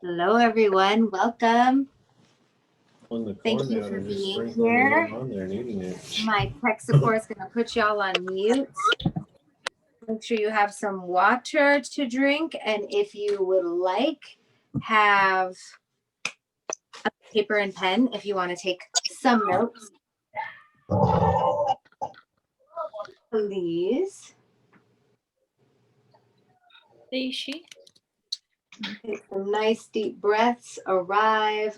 Hello, everyone. Welcome. On the Thank corn you now, for they're just being sprinkling it here. on there and eating it. My tech support is going to put y'all on mute. Make sure you have some water to drink. And if you would like, have a paper and pen if you want to take some notes. Please. Take some nice deep breaths. Arrive,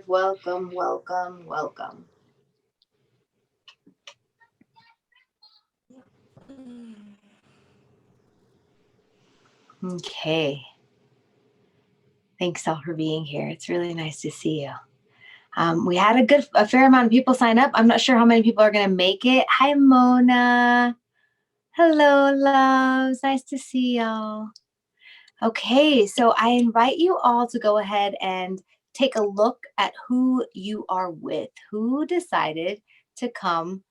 welcome, welcome, welcome. Okay. Thanks all for being here. It's really nice to see you. We had a fair amount of people sign up. I'm not sure how many people are going to make it. Hi, Mona. Hello, loves. Nice to see y'all. Okay, so I invite you all to go ahead and take a look at who you are with, who decided to come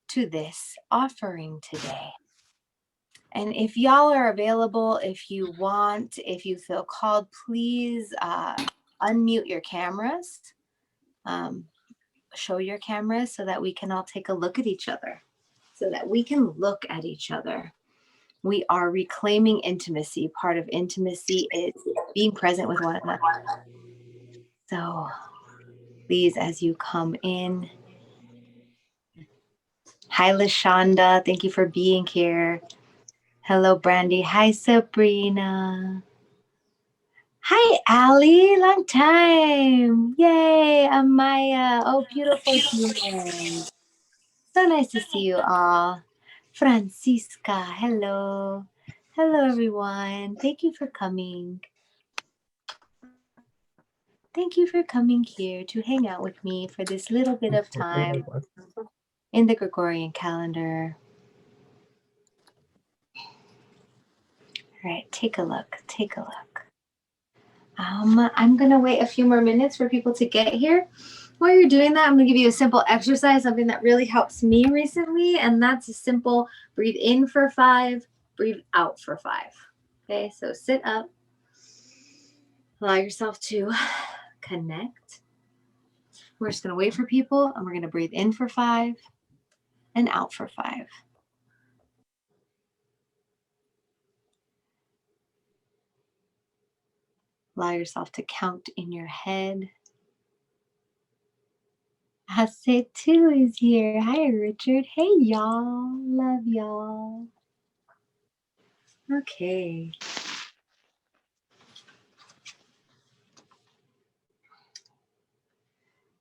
to this offering today. And if y'all are available, if you want, if you feel called, please unmute your cameras. Show your cameras so that we can all take a look at each other, so that we can look at each other. We are reclaiming intimacy. Part of intimacy is being present with one another. So please, as you come in. Hi, Lashonda. Thank you for being here. Hello, Brandy. Hi, Sabrina. Hi, Allie. Long time. Yay, Amaya. Oh, beautiful human. So nice to see you all. Francisca, hello. Hello, everyone. Thank you for coming. Thank you for coming here to hang out with me for this little bit of time in the Gregorian calendar. All right, take a look. Take a look. I'm going to wait a few more minutes for people to get here. While you're doing that, I'm going to give you a simple exercise, something that really helps me recently, and that's a simple breathe in for 5, breathe out for 5. Okay, so sit up. Allow yourself to connect. We're just going to wait for people, and we're going to breathe in for 5 and out for 5. Allow yourself to count in your head. Hasetu is here. Hi, Richard. Hey, y'all. Love y'all. Okay.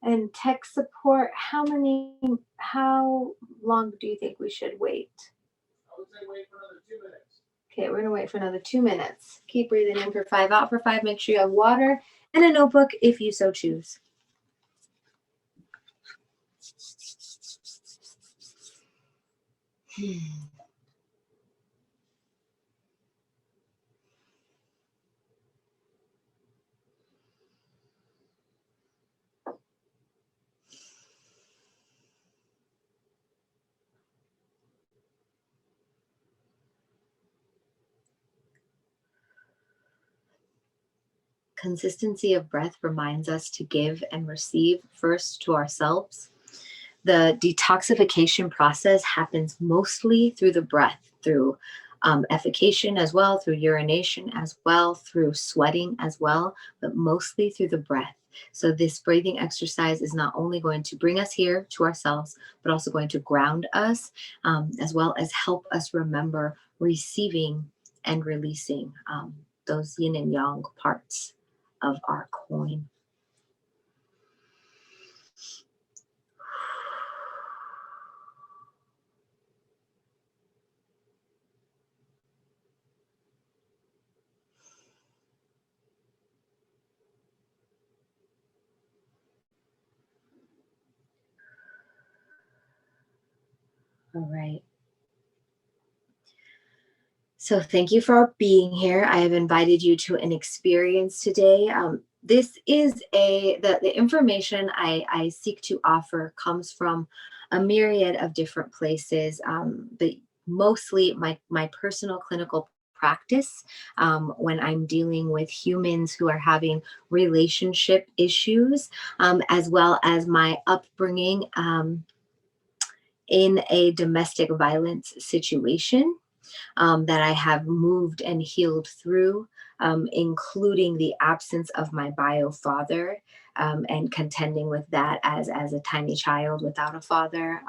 And tech support, how long do you think we should wait? I would say wait for another 2 minutes. Okay, we're gonna wait for another 2 minutes. Keep breathing in for 5, out for 5. Make sure you have water and a notebook if you so choose. Consistency of breath reminds us to give and receive first to ourselves. The detoxification process happens mostly through the breath, through effication as well, through urination as well, through sweating as well, but mostly through the breath. So this breathing exercise is not only going to bring us here to ourselves, but also going to ground us, as well as help us remember receiving and releasing those yin and yang parts of our coin. All right. So thank you for being here. I have invited you to an experience today. This is the information I seek to offer comes from a myriad of different places, but mostly my personal clinical practice when I'm dealing with humans who are having relationship issues, as well as my upbringing in a domestic violence situation that I have moved and healed through, including the absence of my bio father and contending with that as a tiny child without a father,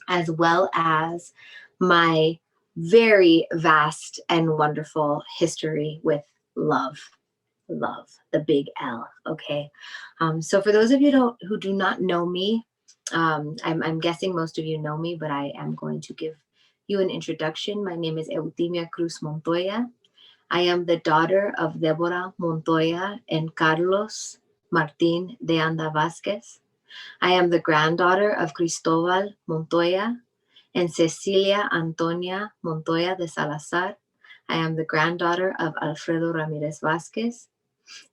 as well as my very vast and wonderful history with love. Love, the big L. Okay. So for those of you who do not know me, I'm guessing most of you know me, but I am going to give you an introduction. My name is Eutimia Cruz Montoya. I am the daughter of Deborah Montoya and Carlos Martin de Anda Vasquez. I am the granddaughter of Cristobal Montoya and Cecilia Antonia Montoya de Salazar. I am the granddaughter of Alfredo Ramirez Vasquez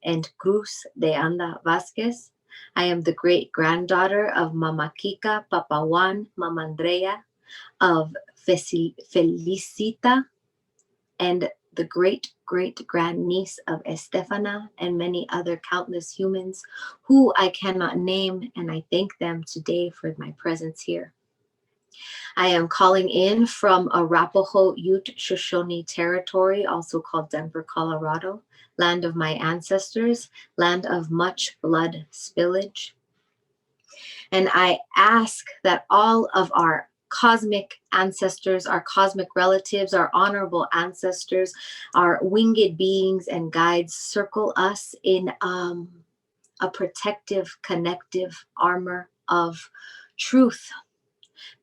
and Cruz de Anda Vasquez. I am the great granddaughter of Mama Kika, Papa Juan, Mama Andrea, of Felicita, and the great grandniece of Estefana, and many other countless humans who I cannot name, and I thank them today for my presence here. I am calling in from Arapaho Ute Shoshone territory, also called Denver, Colorado, land of my ancestors, land of much blood spillage. And I ask that all of our cosmic ancestors, our cosmic relatives, our honorable ancestors, our winged beings and guides circle us in a protective, connective armor of truth,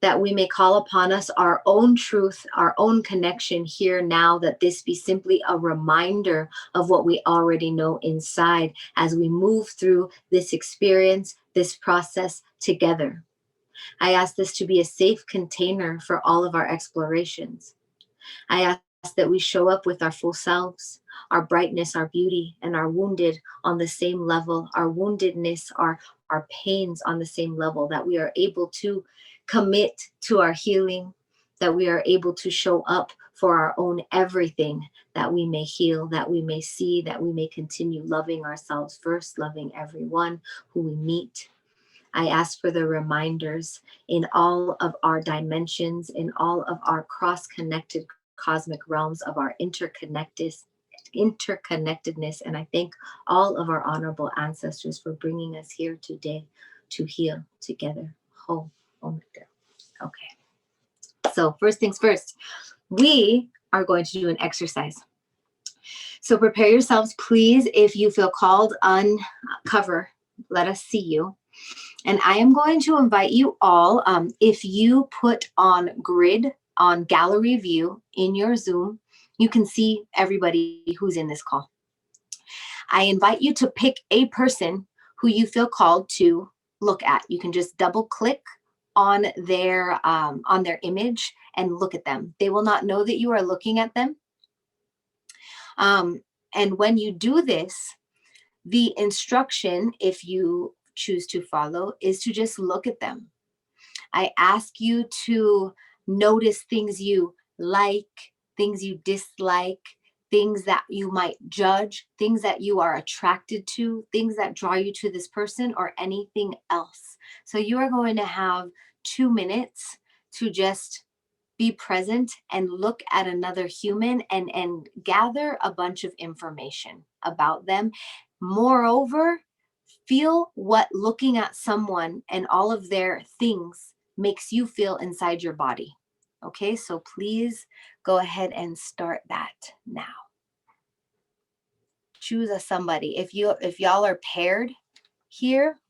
that we may call upon us our own truth, our own connection here now, that this be simply a reminder of what we already know inside as we move through this experience, this process together. I ask this to be a safe container for all of our explorations. I ask that we show up with our full selves, our brightness, our beauty, and our wounded on the same level, our woundedness, our pains on the same level, that we are able to commit to our healing, that we are able to show up for our own everything, that we may heal, that we may see, that we may continue loving ourselves first, loving everyone who we meet. I ask for the reminders in all of our dimensions, in all of our cross-connected cosmic realms of our interconnectedness. And I thank all of our honorable ancestors for bringing us here today to heal together. Okay. So first things first, we are going to do an exercise. So prepare yourselves, please. If you feel called, uncover. Let us see you. And I am going to invite you all, if you put on grid, on gallery view in your Zoom, you can see everybody who's in this call. I invite you to pick a person who you feel called to look at. You can just double click on their image and look at them. They will not know that you are looking at them. And when you do this, the instruction, if you choose to follow, is to just look at them. I ask you to notice things you like, things you dislike, things that you might judge, things that you are attracted to, things that draw you to this person, or anything else. So you are going to have 2 minutes to just be present and look at another human and gather a bunch of information about them. Moreover, feel what looking at someone and all of their things makes you feel inside your body. Okay, so please go ahead and start that now. Choose a somebody. If y'all are paired here,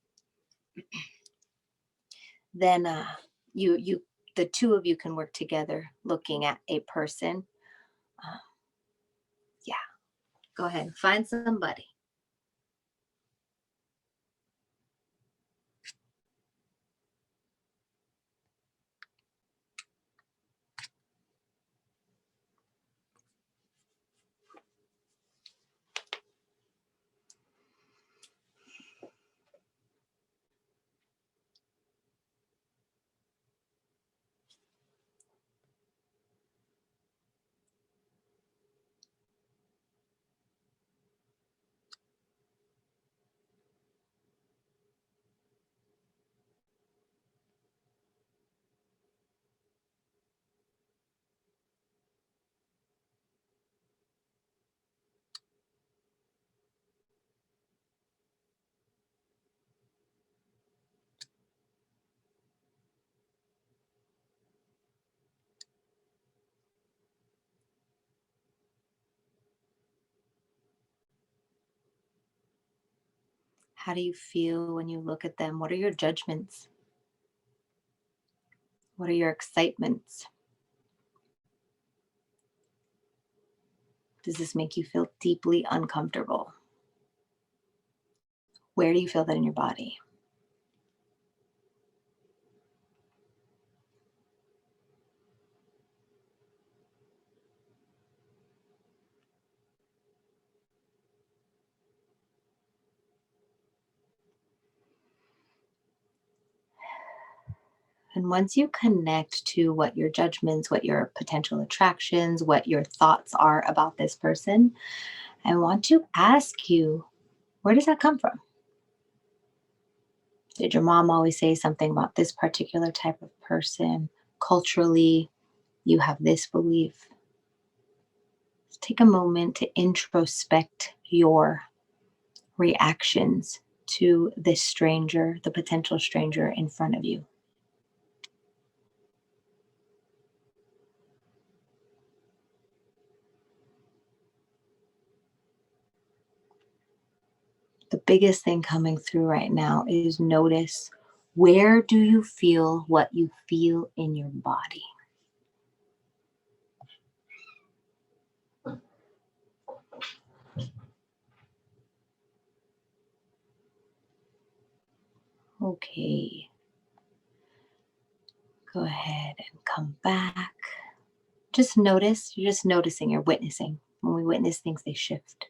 then the two of you can work together looking at a person. Yeah, go ahead, find somebody. How do you feel when you look at them? What are your judgments? What are your excitements? Does this make you feel deeply uncomfortable? Where do you feel that in your body? And once you connect to what your judgments, what your potential attractions, what your thoughts are about this person, I want to ask you, where does that come from? Did your mom always say something about this particular type of person? Culturally, you have this belief. Just take a moment to introspect your reactions to this stranger, the potential stranger in front of you. The biggest thing coming through right now is notice, where do you feel what you feel in your body? Okay. Go ahead and come back. Just notice, you're just noticing, you're witnessing. When we witness things, they shift.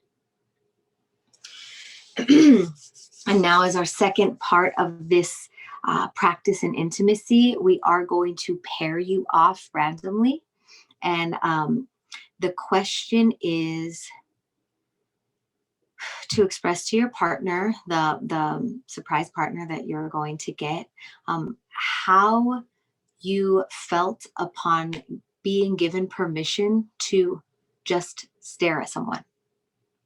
And now, as our second part of this practice in intimacy, we are going to pair you off randomly. And the question is to express to your partner, the surprise partner that you're going to get, how you felt upon being given permission to just stare at someone.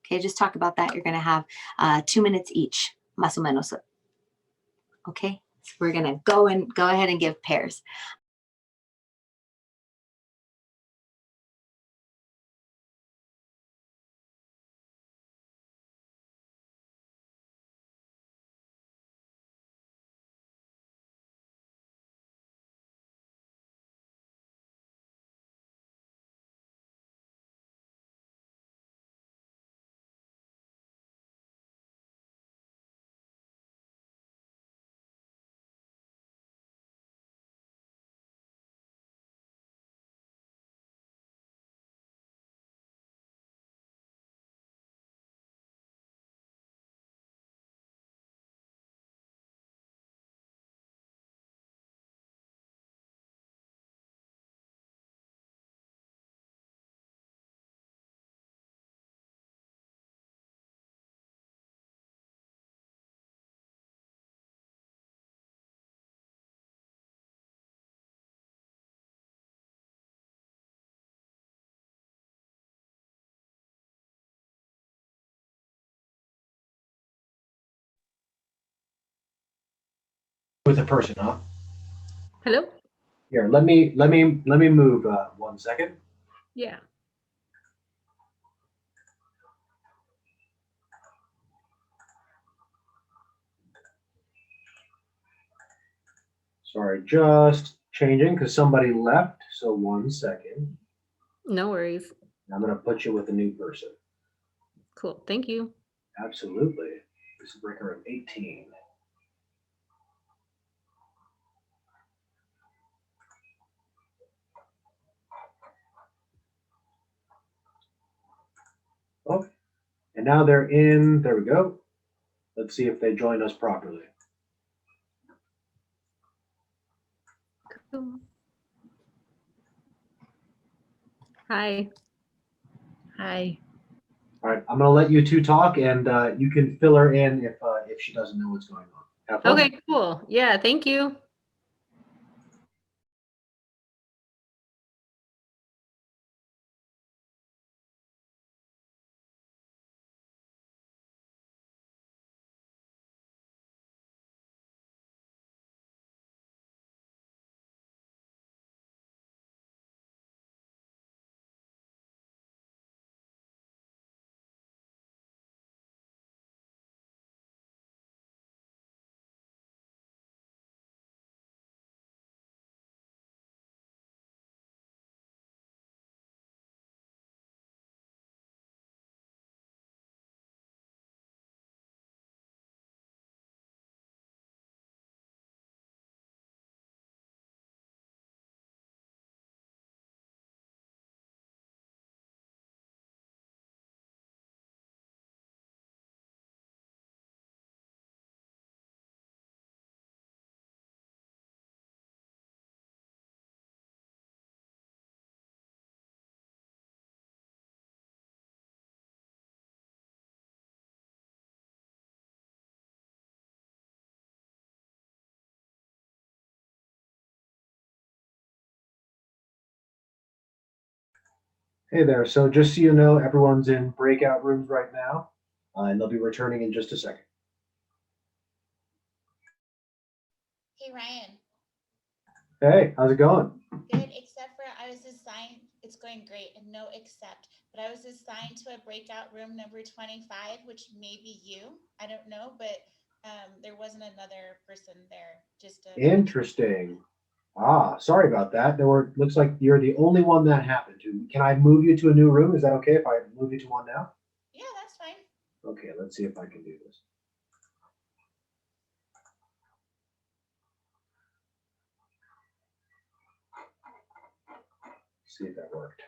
Okay, just talk about that. You're going to have 2 minutes each, más o menos. Okay, so we're going to go ahead and give pairs. With a person, huh? Hello? Here, let me move 1 second. Yeah. Sorry, just changing because somebody left. So 1 second. No worries. I'm gonna put you with a new person. Cool. Thank you. Absolutely. This is breaker of 18. Oh, and now they're in. There we go. Let's see if they join us properly. Cool. Hi. Hi. All right, I'm gonna let you two talk, and you can fill her in if she doesn't know what's going on. Have fun. Okay, cool. Yeah, thank you. Hey there. So just so you know, everyone's in breakout rooms right now, and they'll be returning in just a second. Hey Ryan, Hey, how's it going? good, except for I was assigned, it's going great, and no except, but I was assigned to a breakout room number 25, which may be you. I don't know, but there wasn't another person there, just a. Interesting. Ah, sorry about that. Looks like you're the only one that happened to. Can I move you to a new room? Is that okay if I move you to one now? Yeah, that's fine. Okay, let's see if I can do this. See if that worked.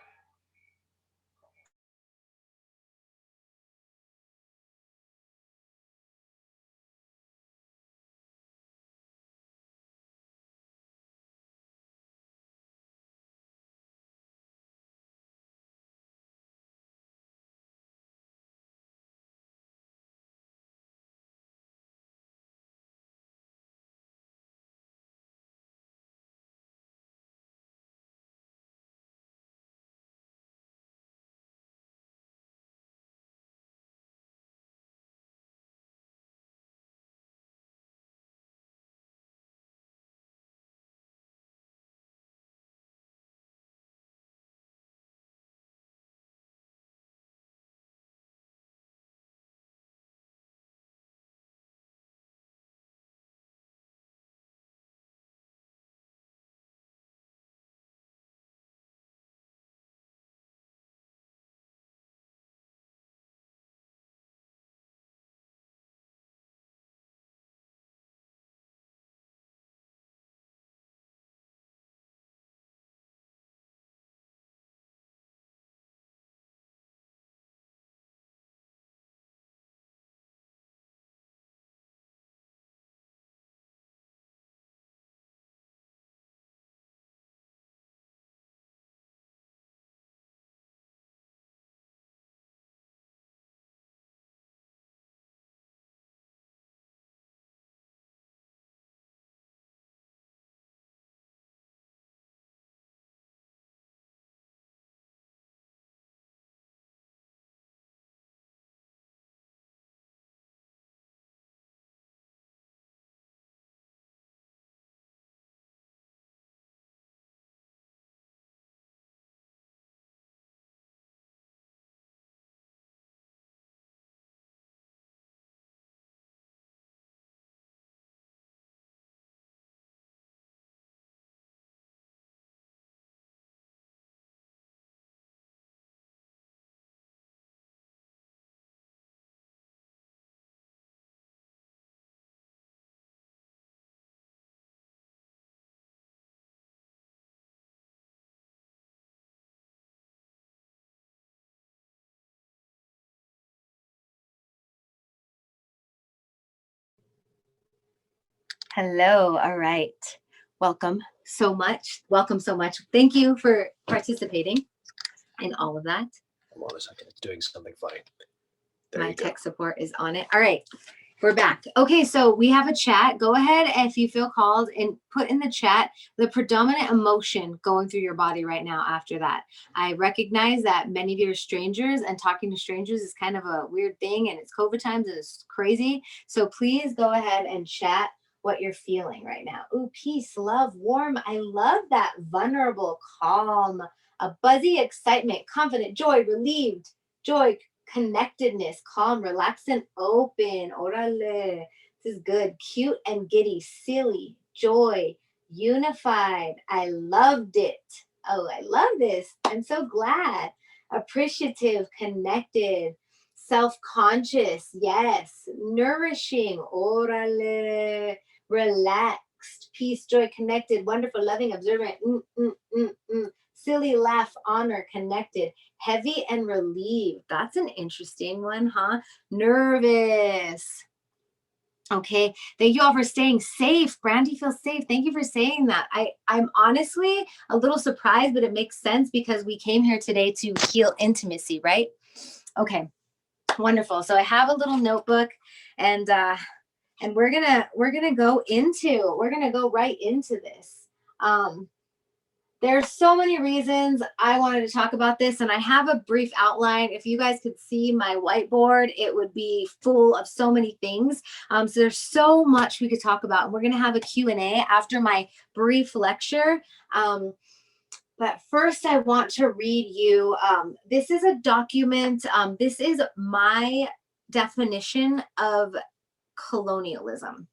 Hello. All right. Welcome so much. Welcome so much. Thank you for participating in all of that. Hold on a second. It's doing something funny. There My you go. tech support is on it. All right. We're back. Okay, so we have a chat. Go ahead if you feel called and put in the chat the predominant emotion going through your body right now after that. I recognize that many of you are strangers, and talking to strangers is kind of a weird thing, and it's COVID times and it's crazy. So please go ahead and chat what you're feeling right now. Ooh, peace, love, warm. I love that. Vulnerable, calm, a buzzy excitement, confident, joy, relieved, joy, connectedness, calm, relaxed, and open. Orale. This is good. Cute and giddy, silly, joy, unified. I loved it. Oh, I love this. I'm so glad. Appreciative, connected, self-conscious. Yes. Nourishing. Orale. Relaxed, peace, joy, connected, wonderful, loving, observant. Silly, laugh, honor, connected, heavy and relieved. That's an interesting one, huh? Nervous. Okay, thank you all for staying safe. Brandy feels safe. Thank you for saying that. I'm honestly a little surprised, but it makes sense because we came here today to heal intimacy, right? Okay, wonderful. So I have a little notebook, and we're gonna go right into this. There's so many reasons I wanted to talk about this, and I have a brief outline. If you guys could see my whiteboard, it would be full of so many things. So there's so much we could talk about. We're going to have a Q&A after my brief lecture. But first, I want to read you. This is a document. This is my definition of colonialism.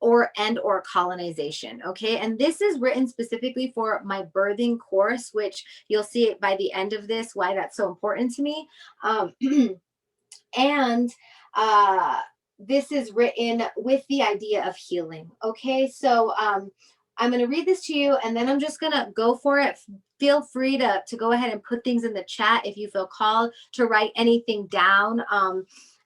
Or colonization, okay? And this is written specifically for my birthing course, which you'll see it by the end of this, why that's so important to me. And this is written with the idea of healing, okay? So I'm gonna read this to you, and then I'm just gonna go for it. Feel free to go ahead and put things in the chat if you feel called to write anything down.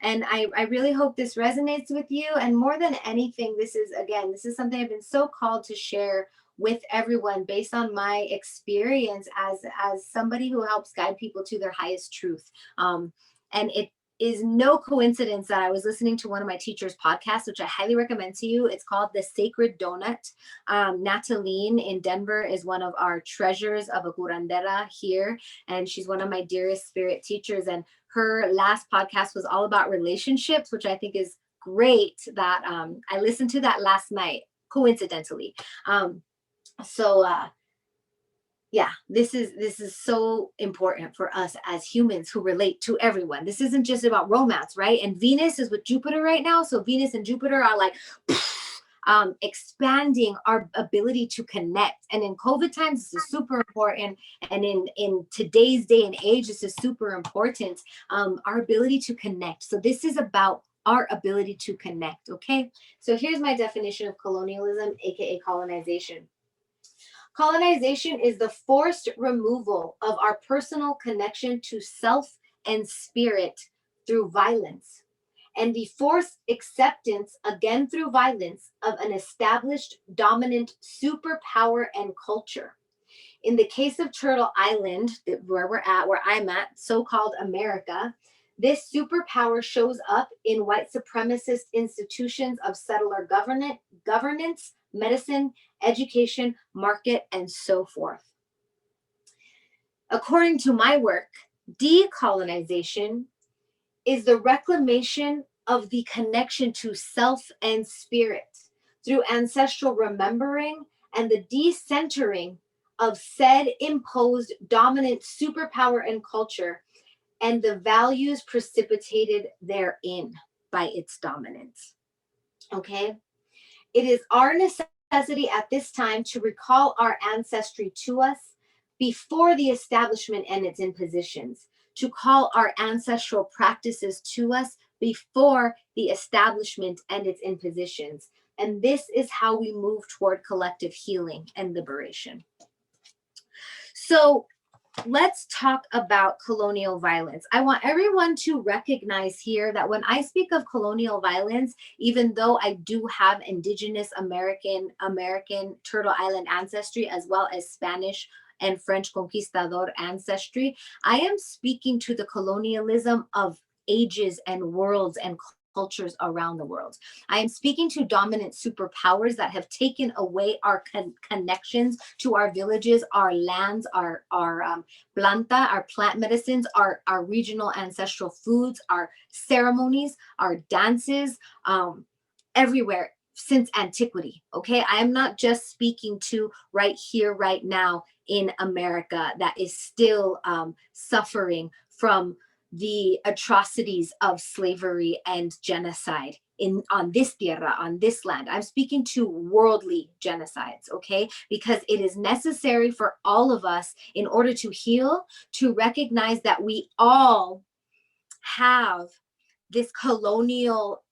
And I really hope this resonates with you. And more than anything, this is something I've been so called to share with everyone based on my experience as somebody who helps guide people to their highest truth. And it is no coincidence that I was listening to one of my teacher's podcasts, which I highly recommend to you. It's called The Sacred Donut. Nataline in Denver is one of our treasures of a curandera here, and she's one of my dearest spirit teachers. And her last podcast was all about relationships, which I think is great that I listened to that last night, coincidentally. Yeah, this is so important for us as humans who relate to everyone. This isn't just about romance, right? And Venus is with Jupiter right now. So Venus and Jupiter are like expanding our ability to connect. And in COVID times, this is super important. And in today's day and age, this is super important, our ability to connect. So this is about our ability to connect, okay? So here's my definition of colonialism, aka colonization. Colonization is the forced removal of our personal connection to self and spirit through violence, and the forced acceptance, again through violence, of an established dominant superpower and culture. In the case of Turtle Island, where I'm at, so-called America, this superpower shows up in white supremacist institutions of settler governance, medicine, education, market, and so forth. According to my work, decolonization is the reclamation of the connection to self and spirit through ancestral remembering and the decentering of said imposed dominant superpower and culture and the values precipitated therein by its dominance. Okay? It is our necessity at this time to recall our ancestry to us before the establishment and its impositions, to call our ancestral practices to us before the establishment and its impositions. And this is how we move toward collective healing and liberation. So let's talk about colonial violence. I want everyone to recognize here that when I speak of colonial violence, even though I do have indigenous American Turtle Island ancestry, as well as Spanish and French conquistador ancestry, I am speaking to the colonialism of ages and worlds and cultures around the world. I am speaking to dominant superpowers that have taken away our connections to our villages, our lands, our planta, our plant medicines, our regional ancestral foods, our ceremonies, our dances, everywhere since antiquity, okay? I am not just speaking to right here, right now in America that is still suffering from the atrocities of slavery and genocide on this tierra, on this land. I'm speaking to worldly genocides, okay? Because it is necessary for all of us, in order to heal, to recognize that we all have this colonial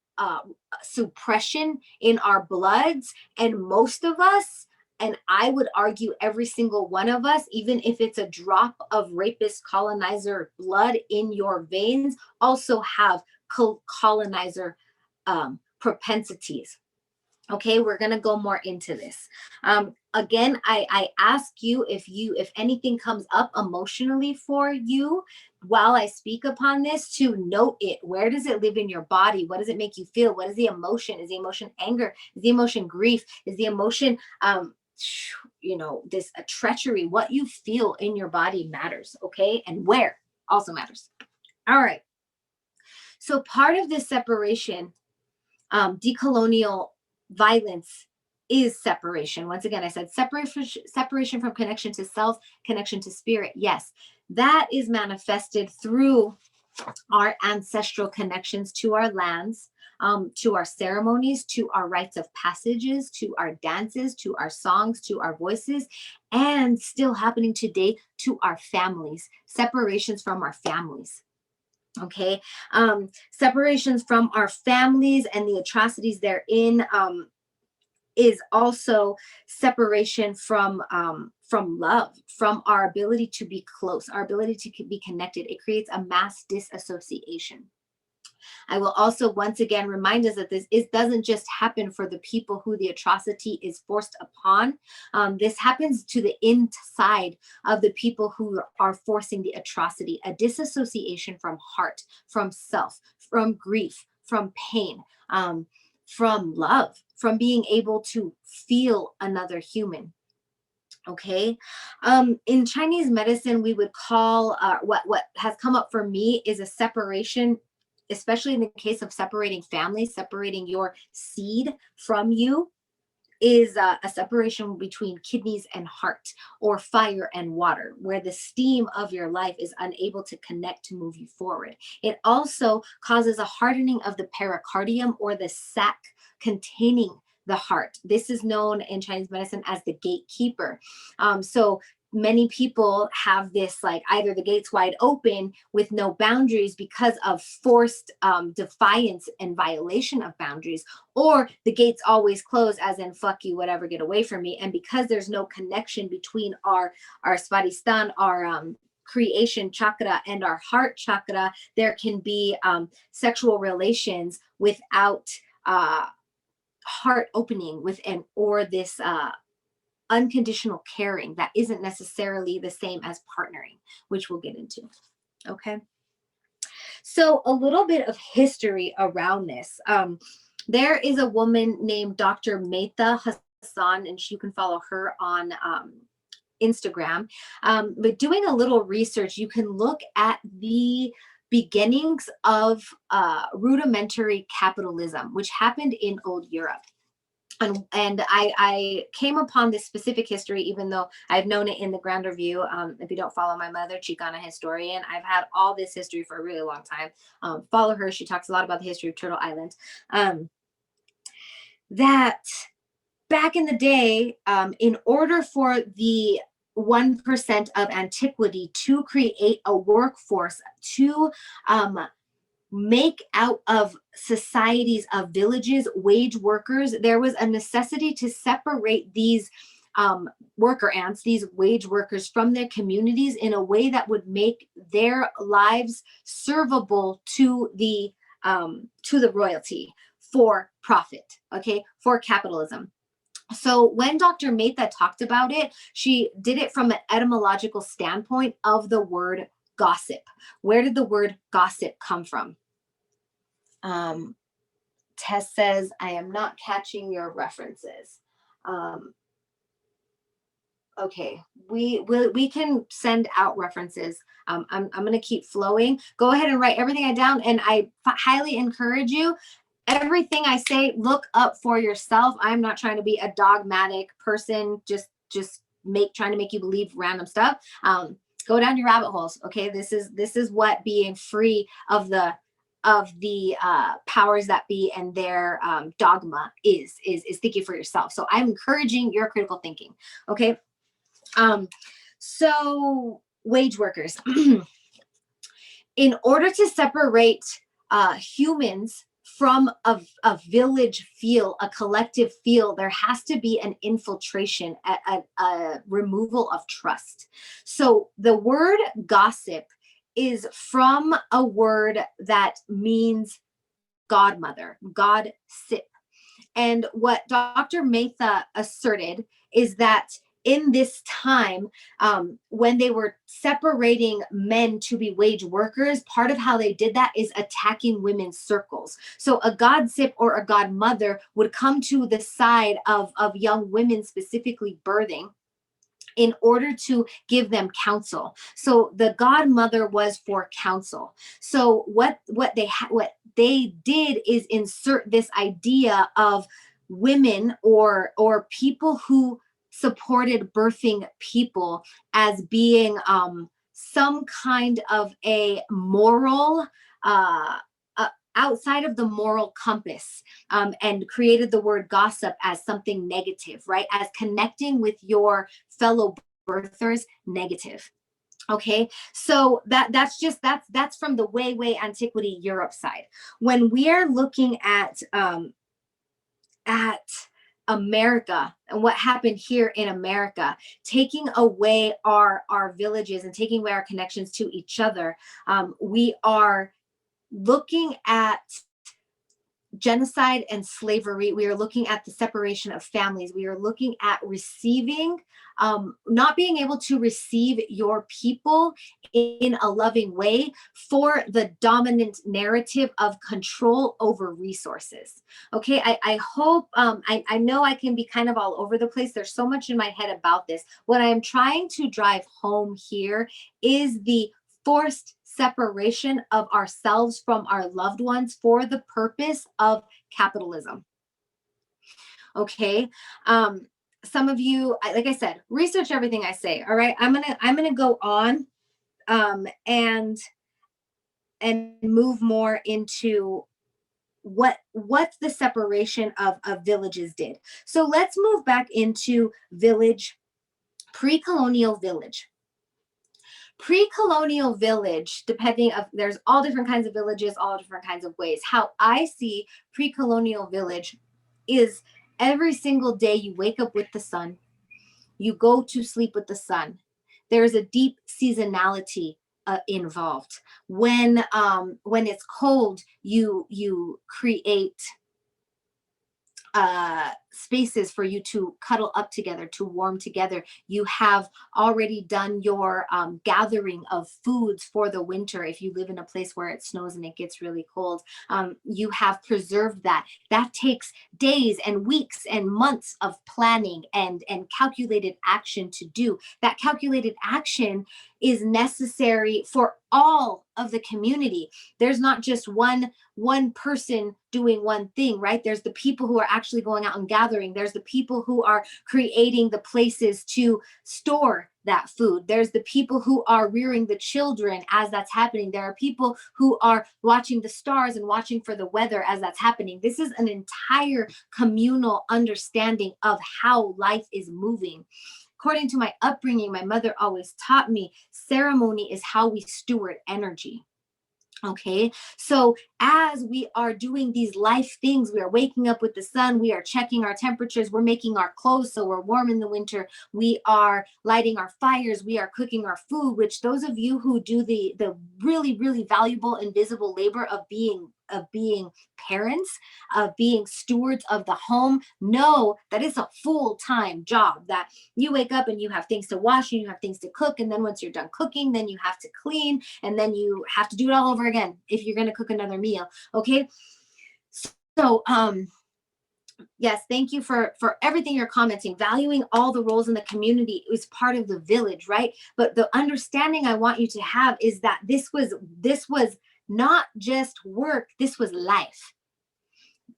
suppression in our bloods, and most of us, and I would argue every single one of us, even if it's a drop of rapist colonizer blood in your veins, also have colonizer propensities. Okay, we're gonna go more into this. Again, I ask you if anything comes up emotionally for you while I speak upon this, to note it. Where does it live in your body? What does it make you feel? What is the emotion? Is the emotion anger? Is the emotion grief? Is the emotion this treachery, what you feel in your body matters, okay? And where also matters. All right. So part of this separation, decolonial violence is separation. Once again, I said separation from connection to self, connection to spirit. Yes, that is manifested through our ancestral connections to our lands, to our ceremonies, to our rites of passages, to our dances, to our songs, to our voices, and still happening today to our families, separations from our families. Okay, separations from our families and the atrocities therein is also separation from love, from our ability to be close, our ability to be connected. It creates a mass disassociation. I will also once again remind us that doesn't just happen for the people who the atrocity is forced upon. This happens to the inside of the people who are forcing the atrocity, a disassociation from heart, from self, from grief, from pain, from love, from being able to feel another human. Okay. In Chinese medicine, we would call what has come up for me is a separation, especially in the case of separating families, separating your seed from you, is a separation between kidneys and heart, or fire and water, where the steam of your life is unable to connect to move you forward. It also causes a hardening of the pericardium, or the sac containing the heart. This is known in Chinese medicine as the gatekeeper. So many people have this, like, either the gates wide open with no boundaries because of forced defiance and violation of boundaries, or the gates always closed, as in fuck you, whatever, get away from me. And because there's no connection between our Svadhisthana, our creation chakra, and our heart chakra, there can be sexual relations without heart opening within, or this unconditional caring that isn't necessarily the same as partnering, which we'll get into. Okay. So a little bit of history around this. There is a woman named Dr. Mehta Hassan, and you can follow her on Instagram. But doing a little research, you can look at the beginnings of rudimentary capitalism, which happened in old Europe. And I came upon this specific history, even though I've known it in the grander view. If you don't follow my mother, Chicana historian, I've had all this history for a really long time. Follow her. She talks a lot about the history of Turtle Island. That back in the day, in order for the 1% of antiquity to create a workforce to make out of societies of villages wage workers, there was a necessity to separate these worker ants, these wage workers, from their communities in a way that would make their lives servable to the royalty for profit, okay, for capitalism. So when Dr. Mehta talked about it, she did it from an etymological standpoint of the word gossip. Where did the word gossip come from? Tess says, I am not catching your references. Okay, we can send out references. I'm going to keep flowing. Go ahead and write everything down, and I highly encourage you. Everything I say, look up for yourself. I'm not trying to be a dogmatic person, just trying to make you believe random stuff. Go down your rabbit holes. Okay, this is what being free of the powers that be and their dogma is thinking for yourself. So I'm encouraging your critical thinking. Okay. So wage workers, in order to separate humans from a village feel, a collective feel, there has to be an infiltration, a removal of trust. So the word gossip is from a word that means godmother, God sip. And what Dr. Mehta asserted is that in this time, when they were separating men to be wage workers, part of how they did that is attacking women's circles. So a godsip or a godmother would come to the side of young women, specifically birthing, in order to give them counsel. So the godmother was for counsel. So what they did is insert this idea of women or people who supported birthing people as being some kind of a moral outside of the moral compass, and created the word gossip as something negative, right? As connecting with your fellow birthers negative. Okay, so that's from the way antiquity Europe side. When we are looking at America and what happened here in America, taking away our villages and taking away our connections to each other, we are looking at genocide and slavery. We are looking at the separation of families. We are looking at receiving, not being able to receive your people in a loving way for the dominant narrative of control over resources. Okay, I hope, I know I can be kind of all over the place. There's so much in my head about this. What I'm trying to drive home here is the forced separation of ourselves from our loved ones for the purpose of capitalism. Okay. Some of you, like I said, research everything I say. All right. I'm gonna go on and move more into what the separation of villages did. So let's move back into village, pre-colonial village. Pre-colonial village, depending of, there's all different kinds of villages, all different kinds of ways. How I see pre-colonial village is every single day you wake up with the sun, you go to sleep with the sun. There's a deep seasonality involved. When it's cold, you create spaces for you to cuddle up together, to warm together. You have already done your gathering of foods for the winter. If you live in a place where it snows and it gets really cold, you have preserved that. That takes days and weeks and months of planning and calculated action to do. That calculated action is necessary for all of the community. There's not just one person doing one thing, right? There's the people who are actually going out and gathering. There's the people who are creating the places to store that food. There's the people who are rearing the children as that's happening. There are people who are watching the stars and watching for the weather as that's happening. This is an entire communal understanding of how life is moving. According to my upbringing, my mother always taught me ceremony is how we steward energy. Okay, so as we are doing these life things, we are waking up with the sun, we are checking our temperatures, we're making our clothes so we're warm in the winter, we are lighting our fires, we are cooking our food, which those of you who do the really, really valuable invisible labor of being parents, of being stewards of the home, know that it's a full-time job, that you wake up and you have things to wash and you have things to cook, and then once you're done cooking, then you have to clean, and then you have to do it all over again if you're going to cook another meal. Okay, so yes, thank you for everything you're commenting. Valuing all the roles in the community is part of the village, right? But the understanding I want you to have is that this was not just work, this was life.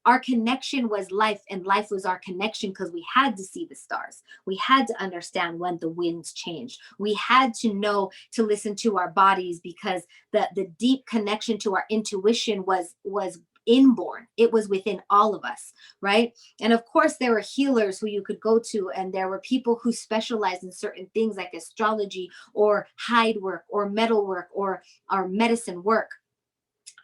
Our connection was life, and life was our connection because we had to see the stars. We had to understand when the winds changed. We had to know to listen to our bodies because the deep connection to our intuition was inborn. It was within all of us, right? And of course, there were healers who you could go to, and there were people who specialized in certain things like astrology or hide work or metal work or medicine work.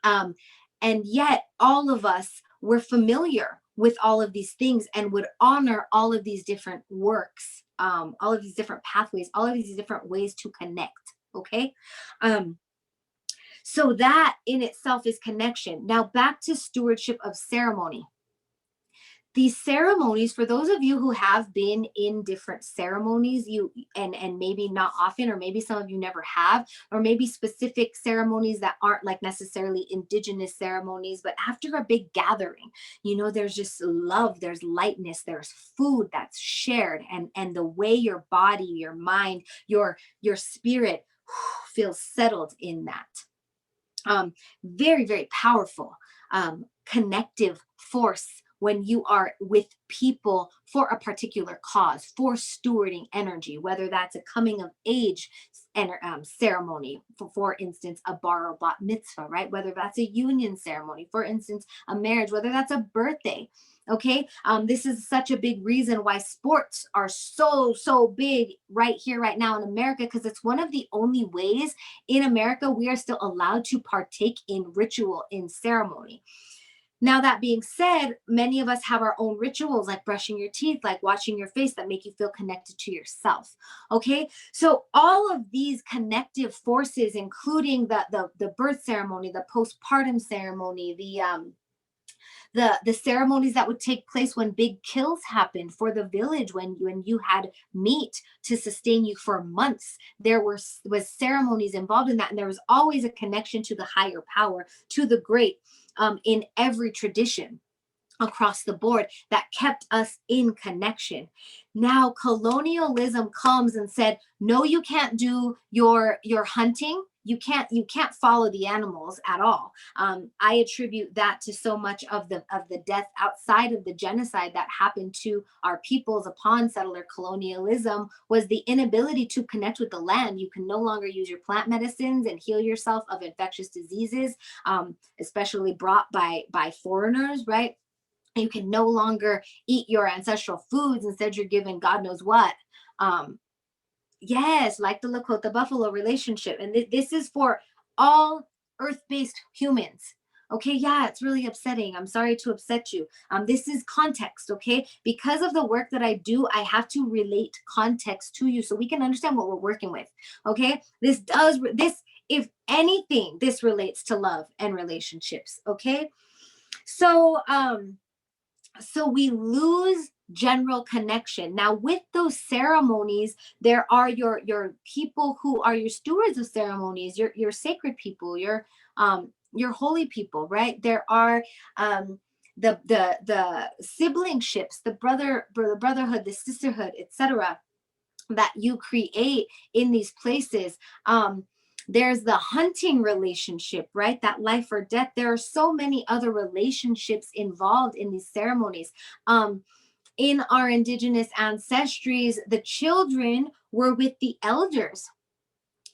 And yet all of us were familiar with all of these things and would honor all of these different works, all of these different pathways, all of these different ways to connect. Okay. So that in itself is connection. Now back to stewardship of ceremony. these ceremonies, for those of you who have been in different ceremonies, and maybe not often, or maybe some of you never have, or maybe specific ceremonies that aren't like necessarily indigenous ceremonies, but after a big gathering, there's just love, there's lightness, there's food that's shared, and the way your body, your mind, your spirit feels settled in that. Very, very powerful connective force when you are with people for a particular cause, for stewarding energy, whether that's a coming of age ceremony, for instance, a bar or bat mitzvah, right? Whether that's a union ceremony, for instance, a marriage, whether that's a birthday. Okay, this is such a big reason why sports are so big right here, right now in America, because it's one of the only ways in America we are still allowed to partake in ritual, in ceremony. Now, that being said, many of us have our own rituals, like brushing your teeth, like washing your face, that make you feel connected to yourself. Okay, so all of these connective forces, including the birth ceremony, the postpartum ceremony, the ceremonies that would take place when big kills happened for the village, when you had meat to sustain you for months, there was ceremonies involved in that, and there was always a connection to the higher power, to the great, in every tradition across the board, that kept us in connection. Now colonialism comes and said, no, you can't do your hunting. You can't follow the animals at all. I attribute that to so much of the death outside of the genocide that happened to our peoples upon settler colonialism, was the inability to connect with the land. You can no longer use your plant medicines and heal yourself of infectious diseases, especially brought by foreigners, right? You can no longer eat your ancestral foods. Instead, you're given God knows what. Yes, like the Lakota Buffalo relationship. And this is for all earth-based humans. Okay, yeah, it's really upsetting. I'm sorry to upset you. This is context, okay? Because of the work that I do, I have to relate context to you so we can understand what we're working with, okay? This, if anything, this relates to love and relationships, okay? So we lose general connection. Now, with those ceremonies, there are your people who are your stewards of ceremonies, your sacred people, your holy people, right? There are the siblingships, the brotherhood, the sisterhood, etc., that you create in these places. There's the hunting relationship, right? That life or death. There are so many other relationships involved in these ceremonies. In our indigenous ancestries, the children were with the elders.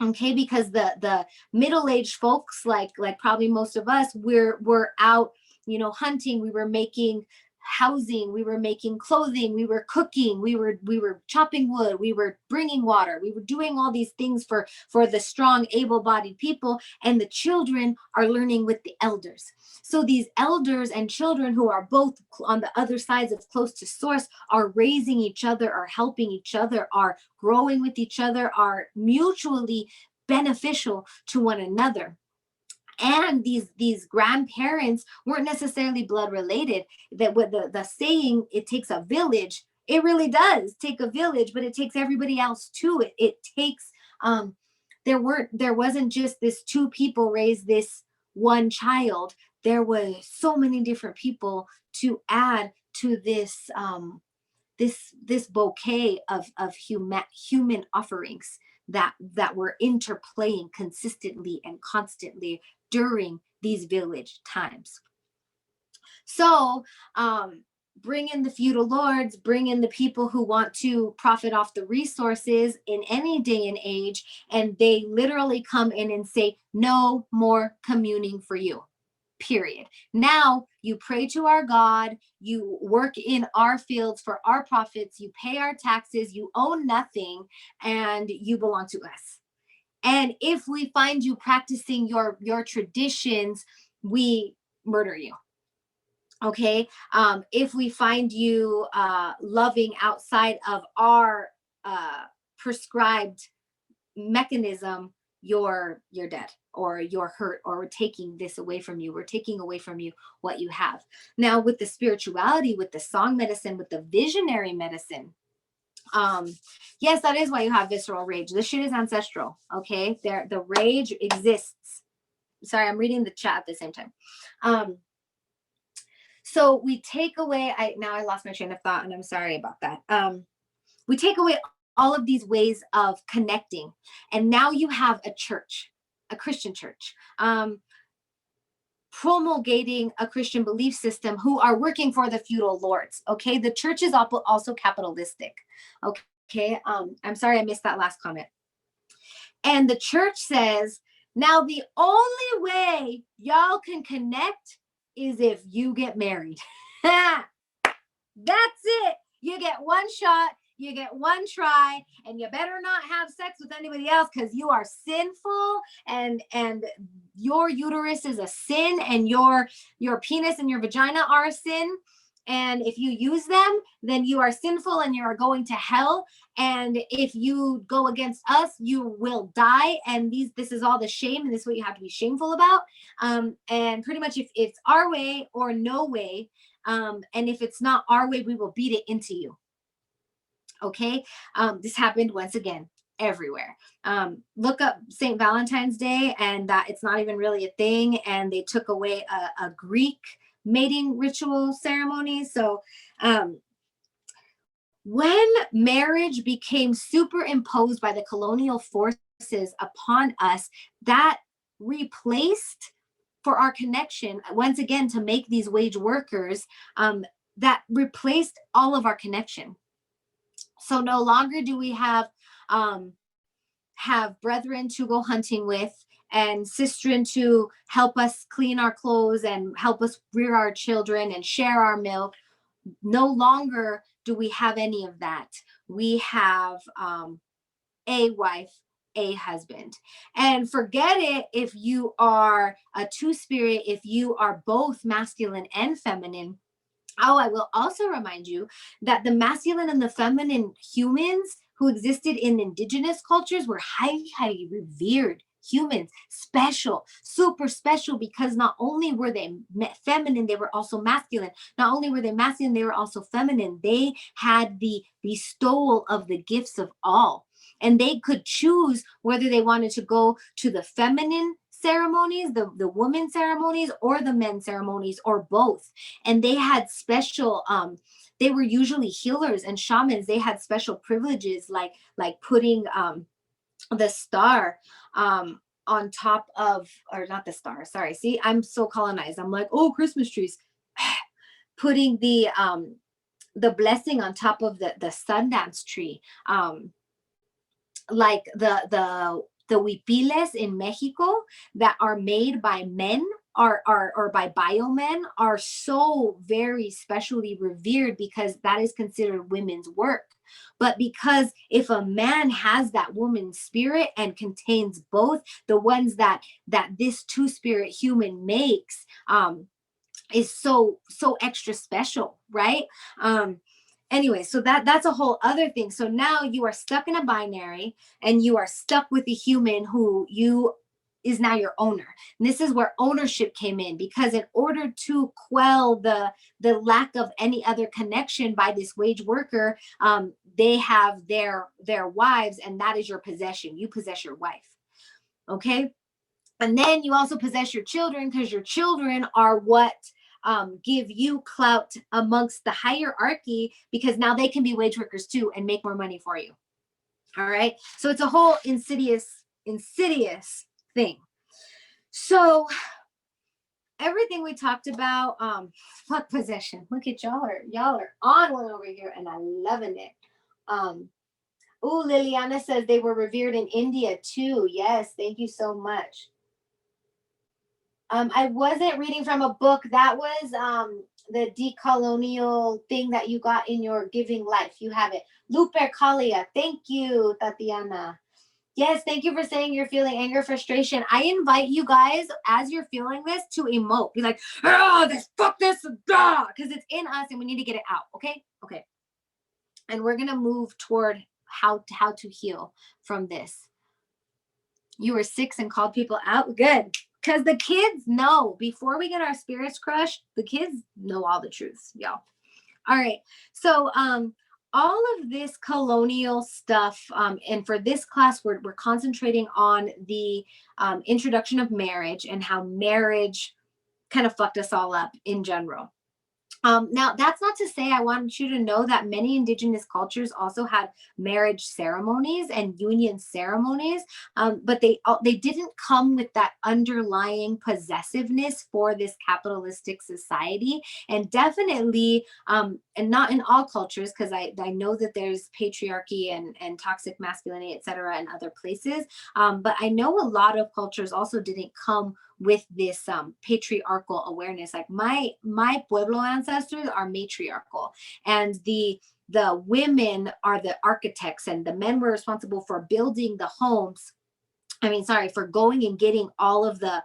Okay, because the middle-aged folks, like probably most of us, we're out, hunting. We were making housing, we were making clothing, we were cooking, we were chopping wood, we were bringing water, we were doing all these things for the strong, able-bodied people, and the children are learning with the elders. So these elders and children, who are both on the other sides of close to source, are raising each other, are helping each other, are growing with each other, are mutually beneficial to one another. And these grandparents weren't necessarily blood related. That with the saying, it takes a village, it really does take a village, but it takes everybody else too. It takes there wasn't just this two people raised this one child. There was so many different people to add to this this bouquet of human offerings that were interplaying consistently and constantly during these village times. So bring in the feudal lords, bring in the people who want to profit off the resources in any day and age, and they literally come in and say, no more communing for you. Period. Now you pray to our God, you work in our fields for our profits, you pay our taxes, you own nothing, and you belong to us. And if we find you practicing your traditions, we murder you. Okay. If we find you loving outside of our prescribed mechanism, you're dead, or you're hurt, or we're taking this away from you. We're taking away from you what you have. Now with the spirituality, with the song medicine, with the visionary medicine, yes, that is why you have visceral rage. This shit is ancestral. Okay, the rage exists. Sorry, I'm reading the chat at the same time. So we take away, now I lost my train of thought, and I'm sorry about that. We take away all of these ways of connecting, and now you have a church, a Christian church, promulgating a Christian belief system, who are working for the feudal lords. Okay, the church is also capitalistic. Okay, I'm sorry I missed that last comment. And the church says, now the only way y'all can connect is if you get married. That's it. You get one shot, you get one try, and you better not have sex with anybody else, because you are sinful, and your uterus is a sin, and your penis and your vagina are a sin. And if you use them, then you are sinful and you are going to hell. And if you go against us, you will die. And this is all the shame, and this is what you have to be shameful about. And pretty much, if it's our way or no way, and if it's not our way, we will beat it into you. Okay, this happened once again everywhere. Look up St. Valentine's Day, and that it's not even really a thing. And they took away a Greek mating ritual ceremony. So when marriage became superimposed by the colonial forces upon us, that replaced, for our connection, once again, to make these wage workers, that replaced all of our connection. So no longer do we have brethren to go hunting with, and sistren to help us clean our clothes and help us rear our children and share our milk. No longer do we have any of that. We have a wife, a husband. And forget it if you are a two-spirit, if you are both masculine and feminine. Oh, I will also remind you that the masculine and the feminine humans who existed in indigenous cultures were highly, highly revered humans, special, super special, because not only were they feminine, they were also masculine. Not only were they masculine, they were also feminine. They had the bestowal of the gifts of all, and they could choose whether they wanted to go to the feminine ceremonies, the women ceremonies, or the men ceremonies, or both. And they had special, they were usually healers and shamans. They had special privileges, like putting the star on top of, or not the star, sorry, see, I'm so colonized, I'm like, oh, Christmas trees. Putting the blessing on top of the Sundance tree, like the huipiles in Mexico that are made by men, or by biomen, are so very specially revered, because that is considered women's work. But because if a man has that woman's spirit and contains both, the ones that this two-spirit human makes, is so extra special, right? Anyway, so that's a whole other thing. So now you are stuck in a binary, and you are stuck with a human who is now your owner. And this is where ownership came in, because in order to quell the lack of any other connection by this wage worker, they have their wives, and that is your possession. You possess your wife. Okay. And then you also possess your children, because your children are what give you clout amongst the hierarchy, because now they can be wage workers too and make more money for you. All right. So it's a whole insidious thing. So everything we talked about, fuck possession. Look at y'all are on one over here, and I'm loving it. Oh, Liliana says they were revered in India too. Yes, thank you so much. I wasn't reading from a book. That was the decolonial thing that you got in your Giving Life. You have it. Lupercalia. Thank you, Tatiana. Yes, thank you for saying you're feeling anger, frustration. I invite you guys, as you're feeling this, to emote. Be like, oh, fuck this, because it's in us and we need to get it out. Okay? Okay. And we're going to move toward how to heal from this. You were 6 and called people out. Good. Because the kids know, before we get our spirits crushed, the kids know all the truths, y'all. All right. So all of this colonial stuff, and for this class, we're concentrating on the introduction of marriage and how marriage kind of fucked us all up in general. Now, that's not to say I want you to know that many indigenous cultures also had marriage ceremonies and union ceremonies, but they didn't come with that underlying possessiveness for this capitalistic society, and definitely, and not in all cultures, because I know that there's patriarchy and toxic masculinity, et cetera, in other places, but I know a lot of cultures also didn't come with this patriarchal awareness. Like my Pueblo ancestors are matriarchal, and the women are the architects, and the men were responsible for building the homes. For going and getting all of the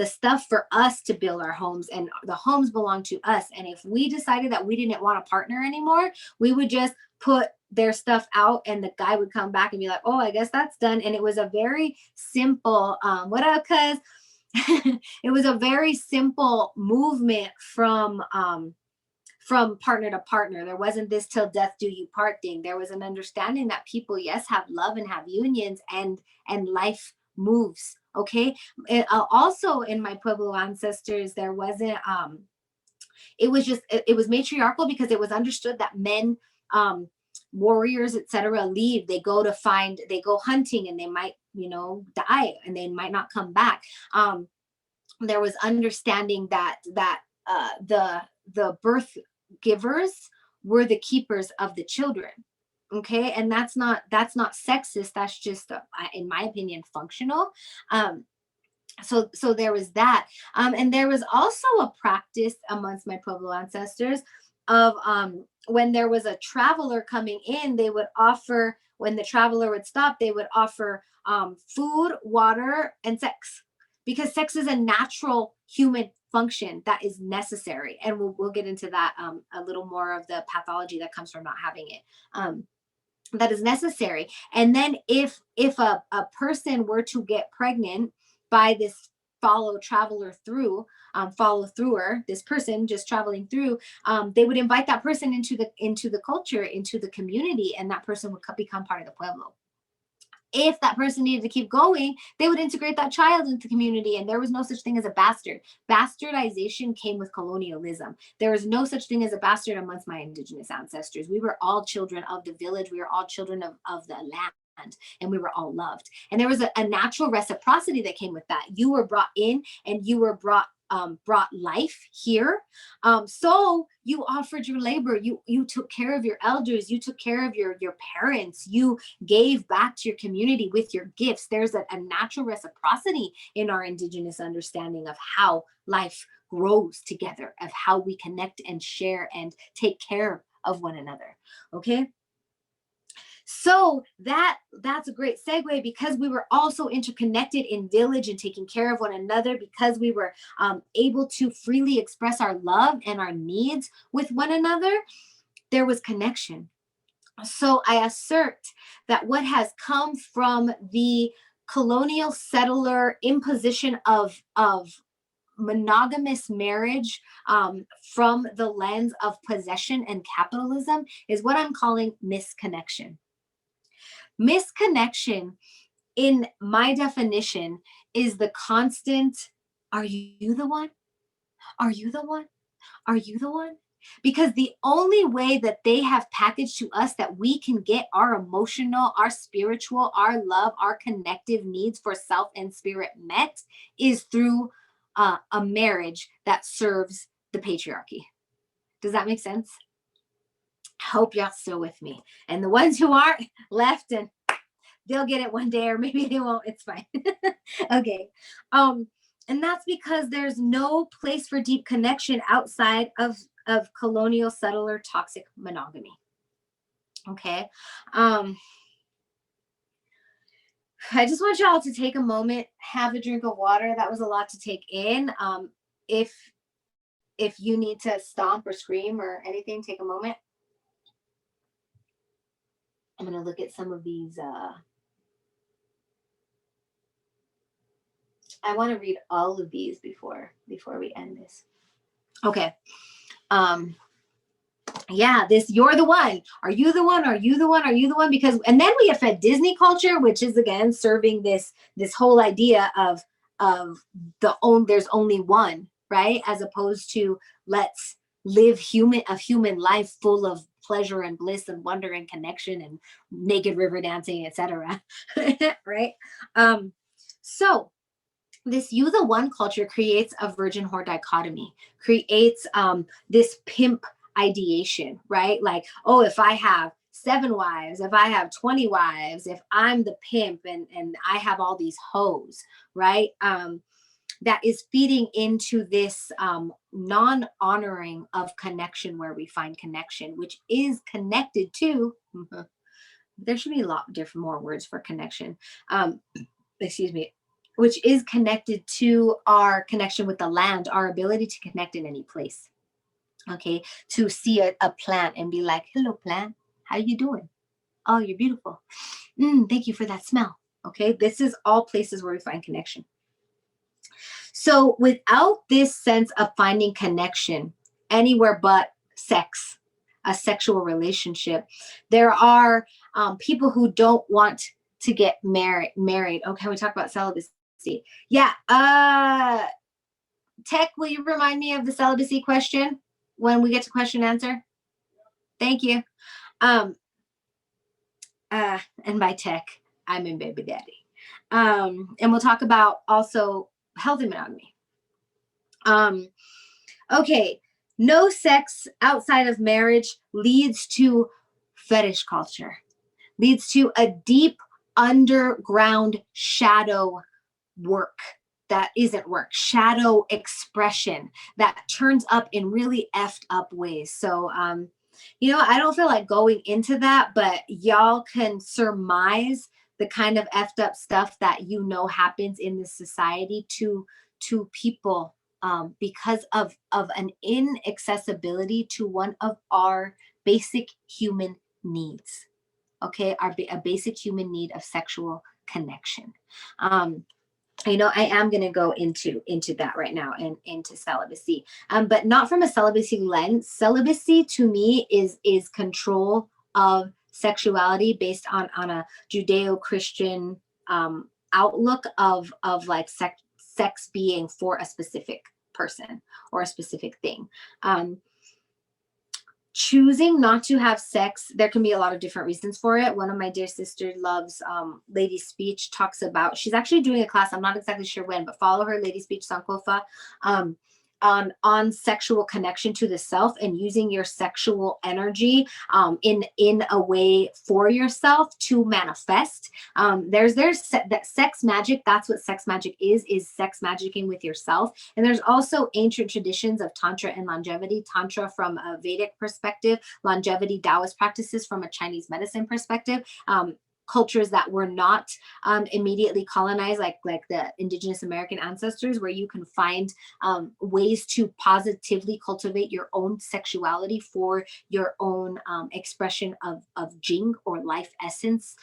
stuff for us to build our homes, and the homes belong to us. And if we decided that we didn't want a partner anymore, we would just put their stuff out, and the guy would come back and be like, oh, I guess that's done. And it was a very simple what up, cuz it was a very simple movement from partner to partner. There wasn't this till death do you part thing. There was an understanding that people, yes, have love and have unions, and life moves. Okay. Also in my Pueblo ancestors, there wasn't it was matriarchal, because it was understood that men, warriors, etc., leave. They go hunting, and they might die, and they might not come back. There was understanding that the birth givers were the keepers of the children. Okay, and that's not sexist. That's just in my opinion functional. So there was that, and there was also a practice amongst my Pueblo ancestors of when there was a traveler coming in, they would offer, when the traveler would stop, they would offer food, water, and sex, because sex is a natural human function that is necessary, and we'll get into that a little more of the pathology that comes from not having it. That is necessary. And then if a person were to get pregnant by this follow througher, this person just traveling through, they would invite that person into the culture, into the community, and that person would become part of the pueblo. If that person needed to keep going, they would integrate that child into the community, and there was no such thing as a bastard. Bastardization came with colonialism. There was no such thing as a bastard amongst my indigenous ancestors. We were all children of the village. We were all children of the land, and we were all loved. And there was a natural reciprocity that came with that. You were brought in, and you were brought life here. So you offered your labor, you took care of your elders, you took care of your parents, you gave back to your community with your gifts. There's a natural reciprocity in our indigenous understanding of how life grows together, of how we connect and share and take care of one another. Okay. So that's a great segue, because we were also interconnected in village and taking care of one another, because we were able to freely express our love and our needs with one another. There was connection. So I assert that what has come from the colonial settler imposition of monogamous marriage from the lens of possession and capitalism is what I'm calling misconnection. Misconnection, in my definition, is the constant, are you the one? Are you the one? Are you the one? Because the only way that they have packaged to us that we can get our emotional, our spiritual, our love, our connective needs for self and spirit met is through a marriage that serves the patriarchy. Does that make sense? Hope y'all still with me. And the ones who aren't, left, and they'll get it one day, or maybe they won't. It's fine. Okay. And that's because there's no place for deep connection outside of colonial settler toxic monogamy. Okay. I just want y'all to take a moment, have a drink of water. That was a lot to take in. If you need to stomp or scream or anything, take a moment. I'm going to look at some of these I want to read all of these before we end this. Okay. Yeah, this you're the one. Are you the one? Are you the one? Are you the one? Because and then we have fed Disney culture, which is again serving this whole idea of there's only one, right? As opposed to let's live human life full of pleasure and bliss and wonder and connection and naked river dancing, etc. Right? So this you the one culture creates a virgin whore dichotomy, creates this pimp ideation, right? Like, oh, if I have 7 wives, if I have 20 wives, if I'm the pimp and I have all these hoes, right? That is feeding into this non-honoring of connection where we find connection, which is connected to, there should be a lot different more words for connection. Excuse me, which is connected to our connection with the land, our ability to connect in any place. Okay, to see a plant and be like, hello plant, how you doing? Oh, you're beautiful. Thank you for that smell. Okay, this is all places where we find connection. So without this sense of finding connection anywhere but sex, a sexual relationship, there are people who don't want to get married. Oh, can we talk about celibacy? Yeah. Tech, will you remind me of the celibacy question when we get to question answer? Thank you. And by tech, I'm in baby daddy. And we'll talk about also healthy monogamy. Okay, no sex outside of marriage leads to fetish culture, leads to a deep underground shadow work that isn't work, shadow expression that turns up in really effed up ways. So, I don't feel like going into that, but y'all can surmise the kind of effed up stuff that happens in this society to people because of an inaccessibility to one of our basic human needs. Okay, a basic human need of sexual connection. I am going to go into that right now and into celibacy, but not from a celibacy lens. Celibacy to me is control of sexuality based on a Judeo-Christian outlook of like sex being for a specific person or a specific thing. Choosing not to have sex, there can be a lot of different reasons for it. One of my dear sisters loves Lady Speech, talks about, she's actually doing a class, I'm not exactly sure when, but follow her, Lady Speech Sankofa, on sexual connection to the self and using your sexual energy in a way for yourself to manifest. There's that sex magic. That's what sex magic is sex magicking with yourself. And there's also ancient traditions of tantra and longevity. Tantra from a Vedic perspective, longevity Taoist practices from a Chinese medicine perspective. Cultures that were not immediately colonized, like the indigenous American ancestors, where you can find ways to positively cultivate your own sexuality for your own expression of Jing or life essence,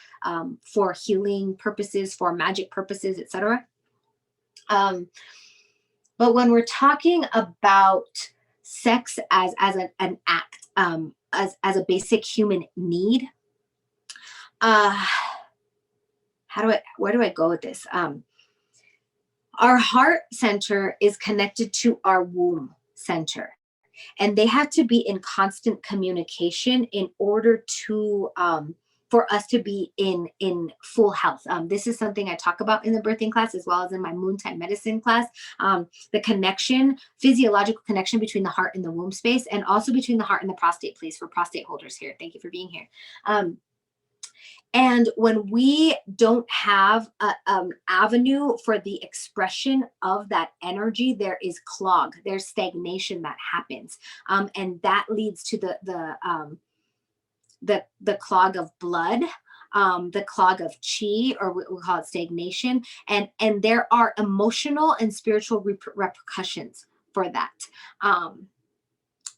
for healing purposes, for magic purposes, etc. But when we're talking about sex as an act, as a basic human need, where do I go with this? Our heart center is connected to our womb center, and they have to be in constant communication in order to for us to be in full health. This is something I talk about in the birthing class as well as in my moon time medicine class. The connection, physiological connection between the heart and the womb space, and also between the heart and the prostate, please, for prostate holders here. Thank you for being here. And when we don't have an avenue for the expression of that energy, there is clog, there's stagnation that happens. And that leads to the clog of blood, the clog of chi, or we call it stagnation. And there are emotional and spiritual repercussions for that.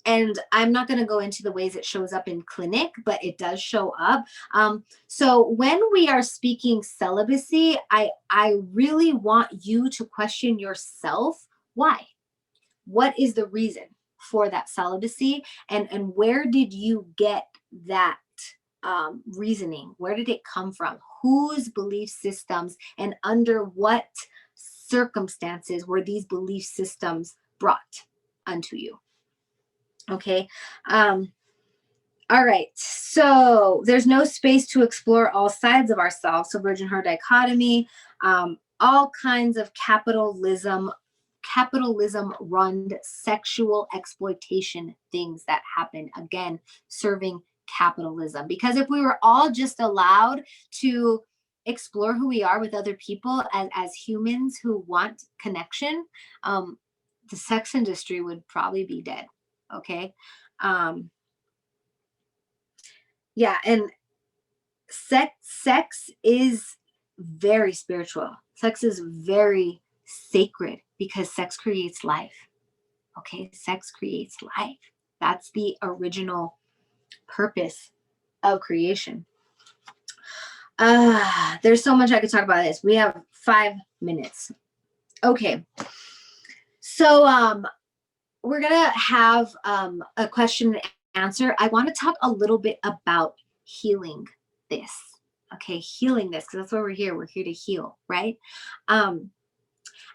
And I'm not going to go into the ways it shows up in clinic, but it does show up. So when we are speaking celibacy, I really want you to question yourself. Why? What is the reason for that celibacy? And where did you get that reasoning? Where did it come from? Whose belief systems and under what circumstances were these belief systems brought unto you? Okay. All right. So there's no space to explore all sides of ourselves. So virgin her dichotomy, all kinds of capitalism run sexual exploitation things that happen, again, serving capitalism. Because if we were all just allowed to explore who we are with other people as humans who want connection, the sex industry would probably be dead. Okay. Yeah. And sex is very spiritual. Sex is very sacred because sex creates life. Okay. Sex creates life. That's the original purpose of creation. There's so much I could talk about this. We have 5 minutes. Okay. So, we're going to have a question and answer. I want to talk a little bit about healing this. Okay, healing this, because that's why we're here. We're here to heal, right?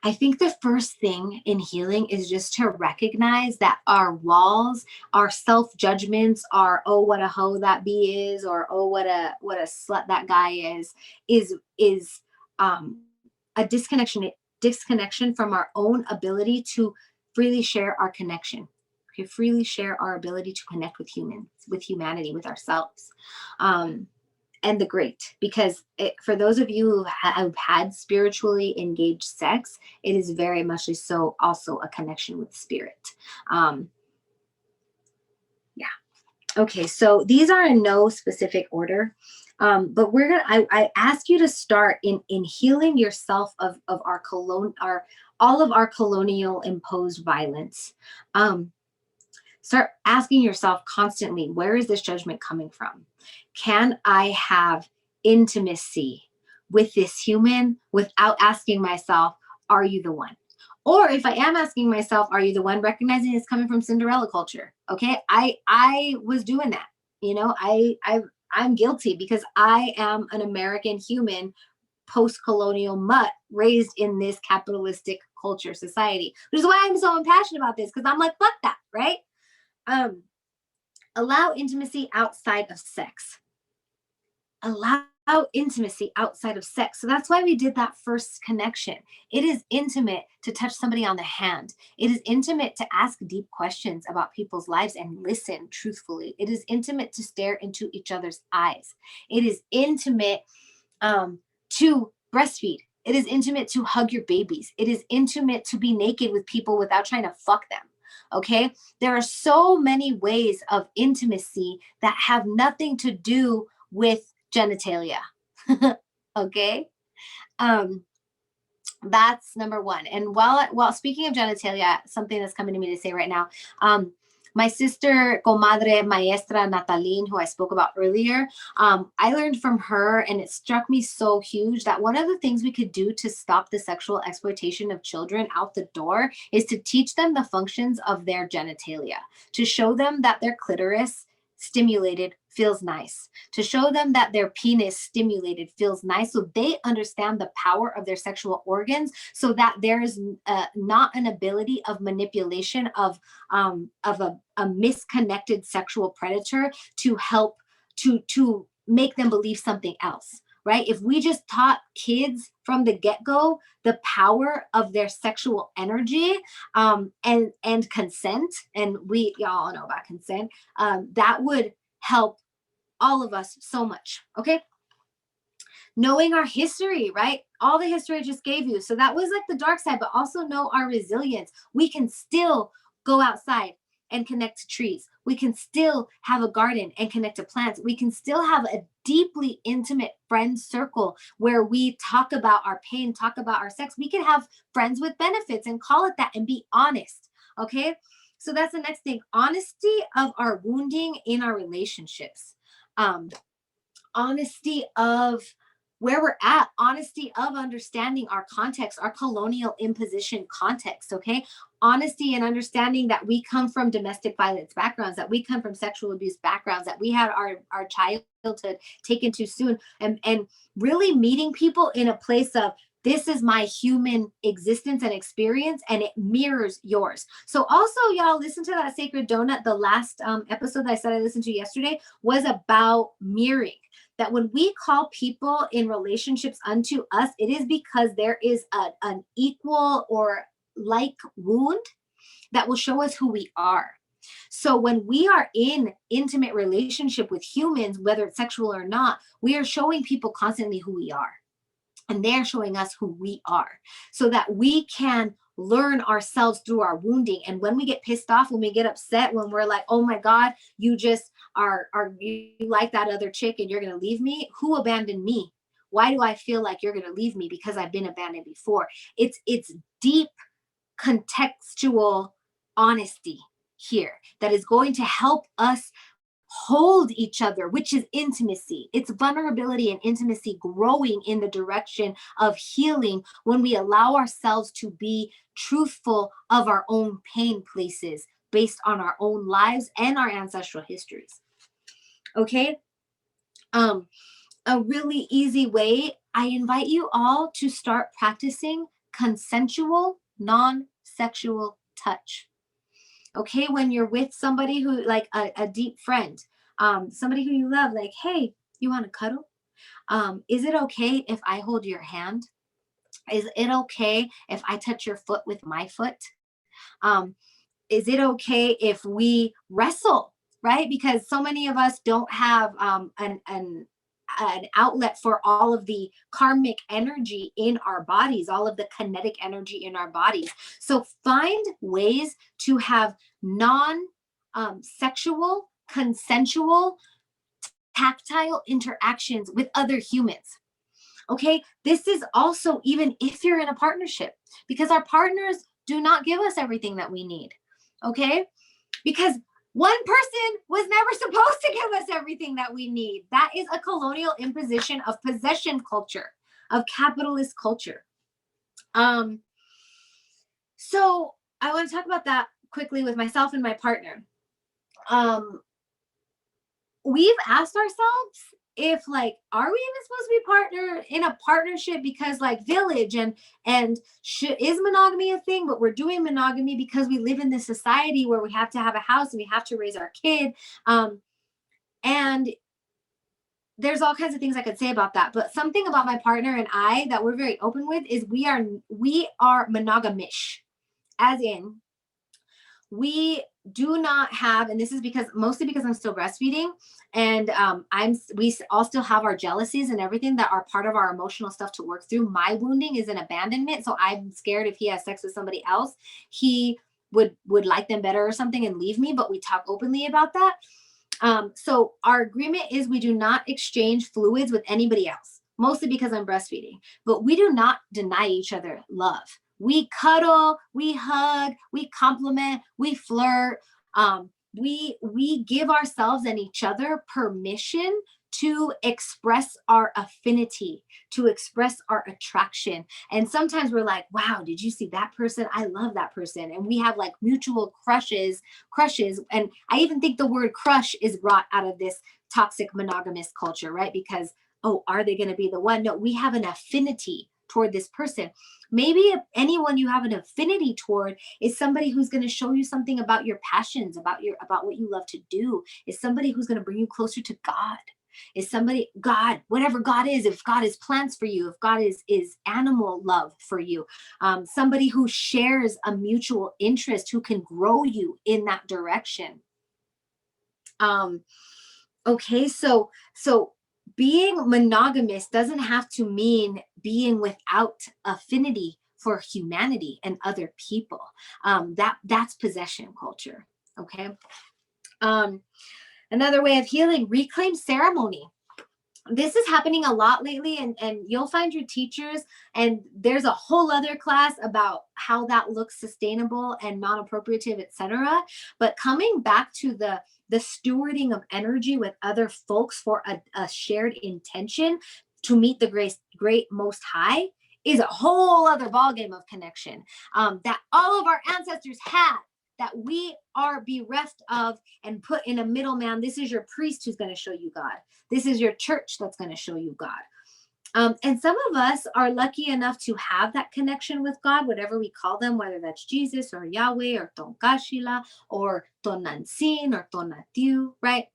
I think the first thing in healing is just to recognize that our walls, our self-judgments, our, oh, what a hoe that bee is, or oh, what a slut that guy is a disconnection from our own ability to freely share our connection. Okay, freely share our ability to connect with humans, with humanity, with ourselves. And the great, because for those of you who have had spiritually engaged sex, it is very much so also a connection with spirit. Yeah. Okay, so these are in no specific order, but we're gonna. I ask you to start in healing yourself of all of our colonial imposed violence. Start asking yourself constantly, where is this judgment coming from? Can I have intimacy with this human without asking myself, are you the one? Or if I am asking myself, are you the one, recognizing it's coming from Cinderella culture. Okay. I was doing that. You know, I'm guilty because I am an American human, post-colonial mutt raised in this capitalistic culture society, which is why I'm so impassioned about this. Cause I'm like, fuck that. Right. Allow intimacy outside of sex. Allow intimacy outside of sex. So that's why we did that first connection. It is intimate to touch somebody on the hand. It is intimate to ask deep questions about people's lives and listen truthfully. It is intimate to stare into each other's eyes. It is intimate to breastfeed. It is intimate to hug your babies. It is intimate to be naked with people without trying to fuck them. Okay. There are so many ways of intimacy that have nothing to do with genitalia. Okay. That's number one. And while speaking of genitalia, something that's coming to me to say right now, my sister, comadre maestra Nataline, who I spoke about earlier, I learned from her, and it struck me so huge that one of the things we could do to stop the sexual exploitation of children out the door is to teach them the functions of their genitalia, to show them that their clitoris stimulated feels nice, to show them that their penis stimulated feels nice, so they understand the power of their sexual organs, so that there is not an ability of manipulation of a misconnected sexual predator to help to make them believe something else. Right? If we just taught kids from the get-go the power of their sexual energy and consent, and y'all know about consent, that would help all of us so much. Okay. Knowing our history, right? All the history I just gave you. So that was like the dark side, but also know our resilience. We can still go outside and connect to trees. We can still have a garden and connect to plants. We can still have a deeply intimate friend circle where we talk about our pain, talk about our sex. We can have friends with benefits and call it that and be honest. Okay. So that's the next thing. Honesty of our wounding in our relationships. Honesty of where we're at, honesty of understanding our context, our colonial imposition context, okay? Honesty and understanding that we come from domestic violence backgrounds, that we come from sexual abuse backgrounds, that we had our childhood taken too soon, and really meeting people in a place of, this is my human existence and experience, and it mirrors yours. So also, y'all, listen to that Sacred Donut. The last episode that I said I listened to yesterday was about mirroring. That when we call people in relationships unto us, it is because there is an equal or like wound that will show us who we are. So when we are in intimate relationship with humans, whether it's sexual or not, we are showing people constantly who we are. And they're showing us who we are, so that we can learn ourselves through our wounding. And when we get pissed off, when we get upset, when we're like, oh my God, you just are you like that other chick and you're going to leave me? Who abandoned me? Why do I feel like you're going to leave me? Because I've been abandoned before. It's deep contextual honesty here that is going to help us hold each other, which is intimacy. It's vulnerability and intimacy growing in the direction of healing when we allow ourselves to be truthful of our own pain places based on our own lives and our ancestral histories. Okay? A really easy way, I invite you all to start practicing consensual, non-sexual touch. Okay, when you're with somebody who, like a deep friend, somebody who you love, like, hey, you want to cuddle? Is it okay if I hold your hand? Is it okay if I touch your foot with my foot? Is it okay if we wrestle, right? Because so many of us don't have an outlet for all of the karmic energy in our bodies, all of the kinetic energy in our bodies. So find ways to have non-sexual, consensual, tactile interactions with other humans. Okay, this is also even if you're in a partnership, because our partners do not give us everything that we need. Okay, because one person was never supposed to give us everything that we need. That is a colonial imposition of possession culture, of capitalist culture. So I want to talk about that quickly with myself and my partner. We've asked ourselves if, like, are we even supposed to be partner in a partnership because, like, village and is monogamy a thing? But we're doing monogamy because we live in this society where we have to have a house and we have to raise our kid. And there's all kinds of things I could say about that. But something about my partner and I that we're very open with is we are monogamish, as in we do not have, and this is mostly because I'm still breastfeeding, and we all still have our jealousies and everything that are part of our emotional stuff to work through. My wounding is an abandonment, so I'm scared if he has sex with somebody else, he would like them better or something and leave me. But we talk openly about that. So our agreement is we do not exchange fluids with anybody else, mostly because I'm breastfeeding. But we do not deny each other love. We cuddle, we hug, we compliment, we flirt. We give ourselves and each other permission to express our affinity, to express our attraction. And sometimes we're like, wow, did you see that person? I love that person. And we have like mutual crushes. And I even think the word crush is brought out of this toxic monogamous culture, right? Because, oh, are they going to be the one? No, we have an affinity toward this person. Maybe if anyone you have an affinity toward is somebody who's going to show you something about your passions, about what you love to do, is somebody who's going to bring you closer to God, is somebody, God, whatever God is, if God is plants for you, if God is animal love for you, somebody who shares a mutual interest, who can grow you in that direction. Okay, so being monogamous doesn't have to mean being without affinity for humanity and other people. That's possession culture. Okay. Another way of healing, reclaim ceremony. this is happening a lot lately, and you'll find your teachers, and there's a whole other class about how that looks sustainable and non-appropriative, etc. But coming back to the stewarding of energy with other folks for a shared intention to meet the great most high is a whole other ballgame of connection that all of our ancestors had, that we are bereft of and put in a middleman. This is your priest who's going to show you God. This is your church that's going to show you God. And some of us are lucky enough to have that connection with God, whatever we call them, whether that's Jesus or Yahweh or Tonkashila or Tonansin or Tonatiu, right?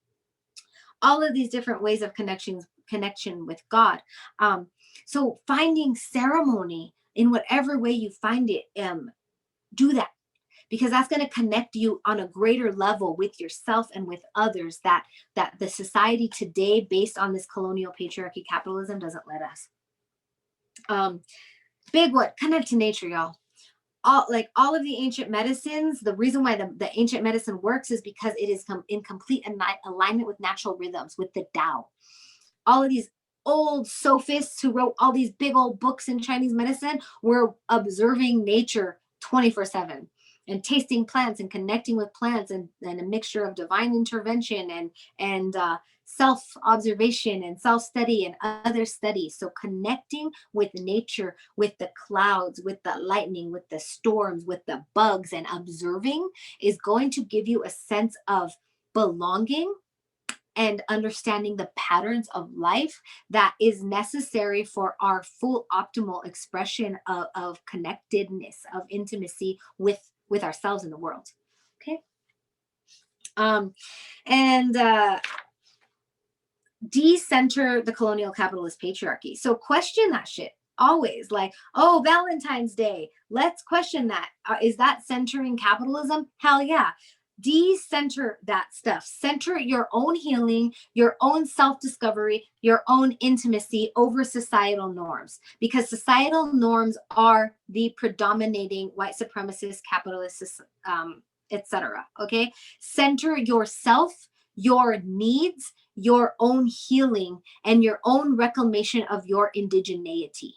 All of these different ways of connection with God. So finding ceremony in whatever way you find it, do that, because that's going to connect you on a greater level with yourself and with others that the society today, based on this colonial patriarchy capitalism, doesn't let us. Big one, connect to nature, y'all. All of the ancient medicines, the reason why the ancient medicine works is because it is in complete alignment with natural rhythms, with the Tao. All of these old sophists who wrote all these big old books in Chinese medicine were observing nature 24/7 and tasting plants and connecting with plants, and a mixture of divine intervention and self-observation and self-study and other studies. So connecting with nature, with the clouds, with the lightning, with the storms, with the bugs, and observing is going to give you a sense of belonging and understanding the patterns of life that is necessary for our full optimal expression of connectedness, of intimacy with ourselves in the world. Okay. Decenter the colonial capitalist patriarchy. So question that shit always. Like, oh, Valentine's Day, let's question that. Is that centering capitalism? Hell yeah. Decenter that stuff. Center your own healing, your own self-discovery, your own intimacy over societal norms, because societal norms are the predominating white supremacist, capitalist, etc. Okay, center yourself, your needs, your own healing, and your own reclamation of your indigeneity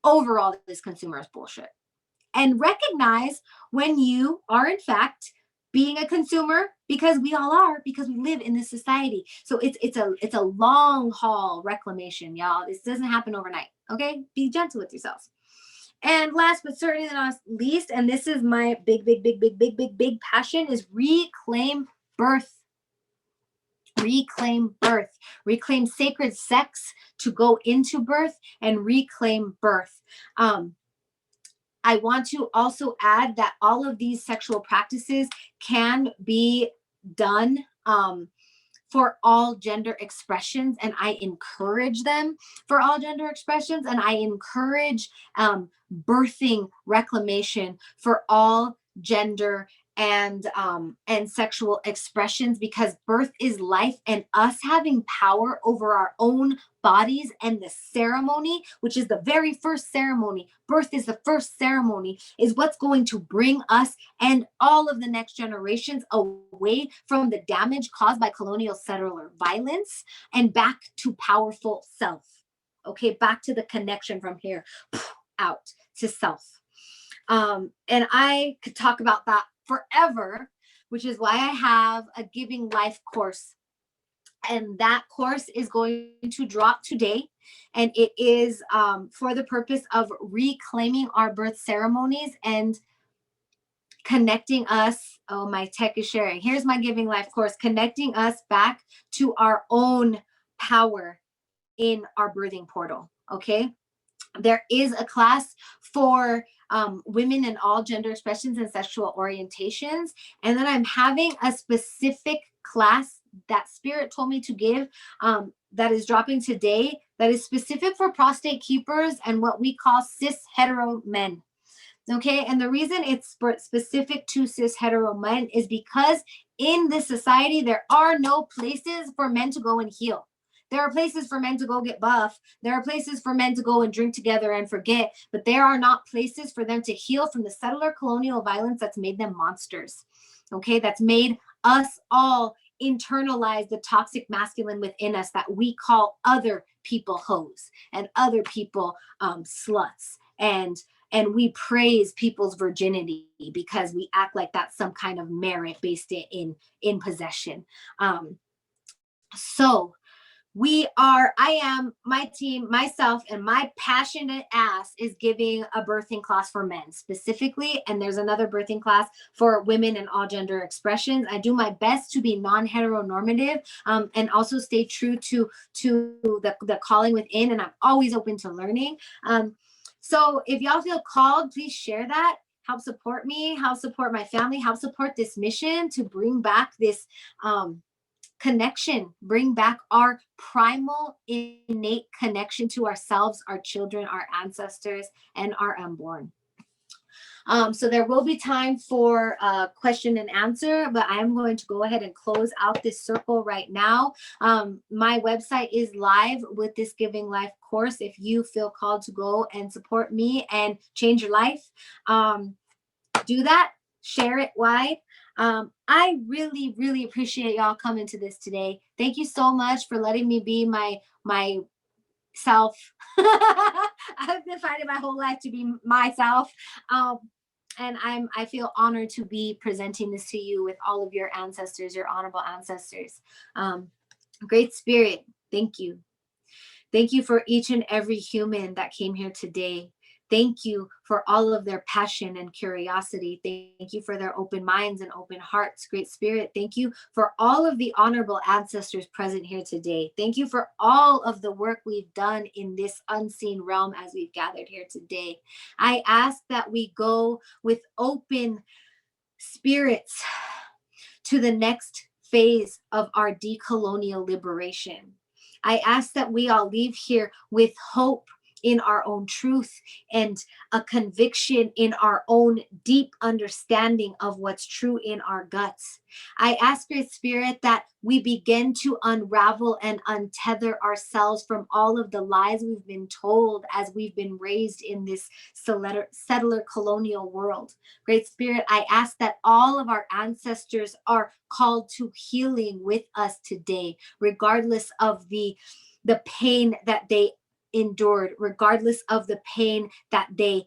over all this consumerist bullshit, and recognize when you are in fact being a consumer, because we all are, because we live in this society. So it's a long haul reclamation, y'all. This doesn't happen overnight. Okay, be gentle with yourselves. And last but certainly not least, and this is my big passion, is reclaim birth. Reclaim birth. Reclaim sacred sex to go into birth, and reclaim birth. I want to also add that all of these sexual practices can be done for all gender expressions, and I encourage them for all gender expressions, and I encourage birthing reclamation for all gender and sexual expressions, because birth is life, and us having power over our own bodies, and the ceremony, which is the very first ceremony, birth is the first ceremony, is what's going to bring us and all of the next generations away from the damage caused by colonial settler violence and back to powerful self. Okay, back to the connection from here out to self. And I could talk about that forever, which is why I have a Giving Life course. And that course is going to drop today. And it is for the purpose of reclaiming our birth ceremonies and connecting us. Oh, my tech is sharing. Here's my Giving Life course, connecting us back to our own power in our birthing portal. Okay. There is a class for women in all gender expressions and sexual orientations. And then I'm having a specific class that Spirit told me to give that is dropping today, that is specific for prostate keepers and what we call cis hetero men. Okay, and the reason it's specific to cis hetero men is because in this society, there are no places for men to go and heal. There are places for men to go get buff. There are places for men to go and drink together and forget, but there are not places for them to heal from the settler colonial violence that's made them monsters. Okay, that's made us all internalize the toxic masculine within us that we call other people hoes and other people sluts, and we praise people's virginity because we act like that's some kind of merit based in possession. So I am, my team, myself, and my passionate ass is giving a birthing class for men specifically. And there's another birthing class for women and all gender expressions. I do my best to be non-heteronormative and also stay true to the calling within. And I'm always open to learning. So if y'all feel called, please share that. Help support me, help support my family, help support this mission to bring back this connection, bring back our primal innate connection to ourselves, our children, our ancestors, and our unborn. So there will be time for question and answer, but I'm going to go ahead and close out this circle right now. My website is live with this Giving Life course. If you feel called to go and support me and change your life, do that, share it wide. I really, really appreciate y'all coming to this today. Thank you so much for letting me be my self. I've been fighting my whole life to be myself. And I feel honored to be presenting this to you with all of your ancestors, your honorable ancestors. Great Spirit, thank you. Thank you for each and every human that came here today. Thank you for all of their passion and curiosity. Thank you for their open minds and open hearts. Great Spirit, thank you for all of the honorable ancestors present here today. Thank you for all of the work we've done in this unseen realm as we've gathered here today. I ask that we go with open spirits to the next phase of our decolonial liberation. I ask that we all leave here with hope in our own truth and a conviction in our own deep understanding of what's true in our guts. I ask, Great Spirit, that we begin to unravel and untether ourselves from all of the lies we've been told as we've been raised in this settler colonial world. Great Spirit, I ask that all of our ancestors are called to healing with us today, regardless of the pain that they endured, regardless of the pain that they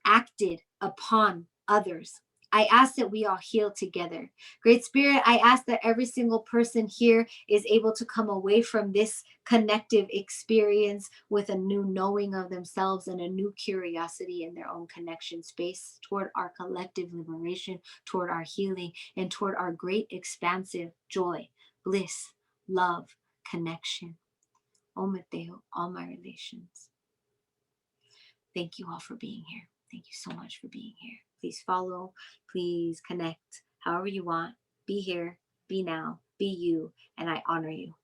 acted upon others. I ask that we all heal together. Great Spirit, I ask that every single person here is able to come away from this connective experience with a new knowing of themselves and a new curiosity in their own connection space toward our collective liberation, toward our healing, and toward our great expansive joy, bliss, love, connection. Ometeo, all my relations. Thank you all for being here. Thank you so much for being here. Please follow, please connect however you want. Be here, be now, be you, and I honor you.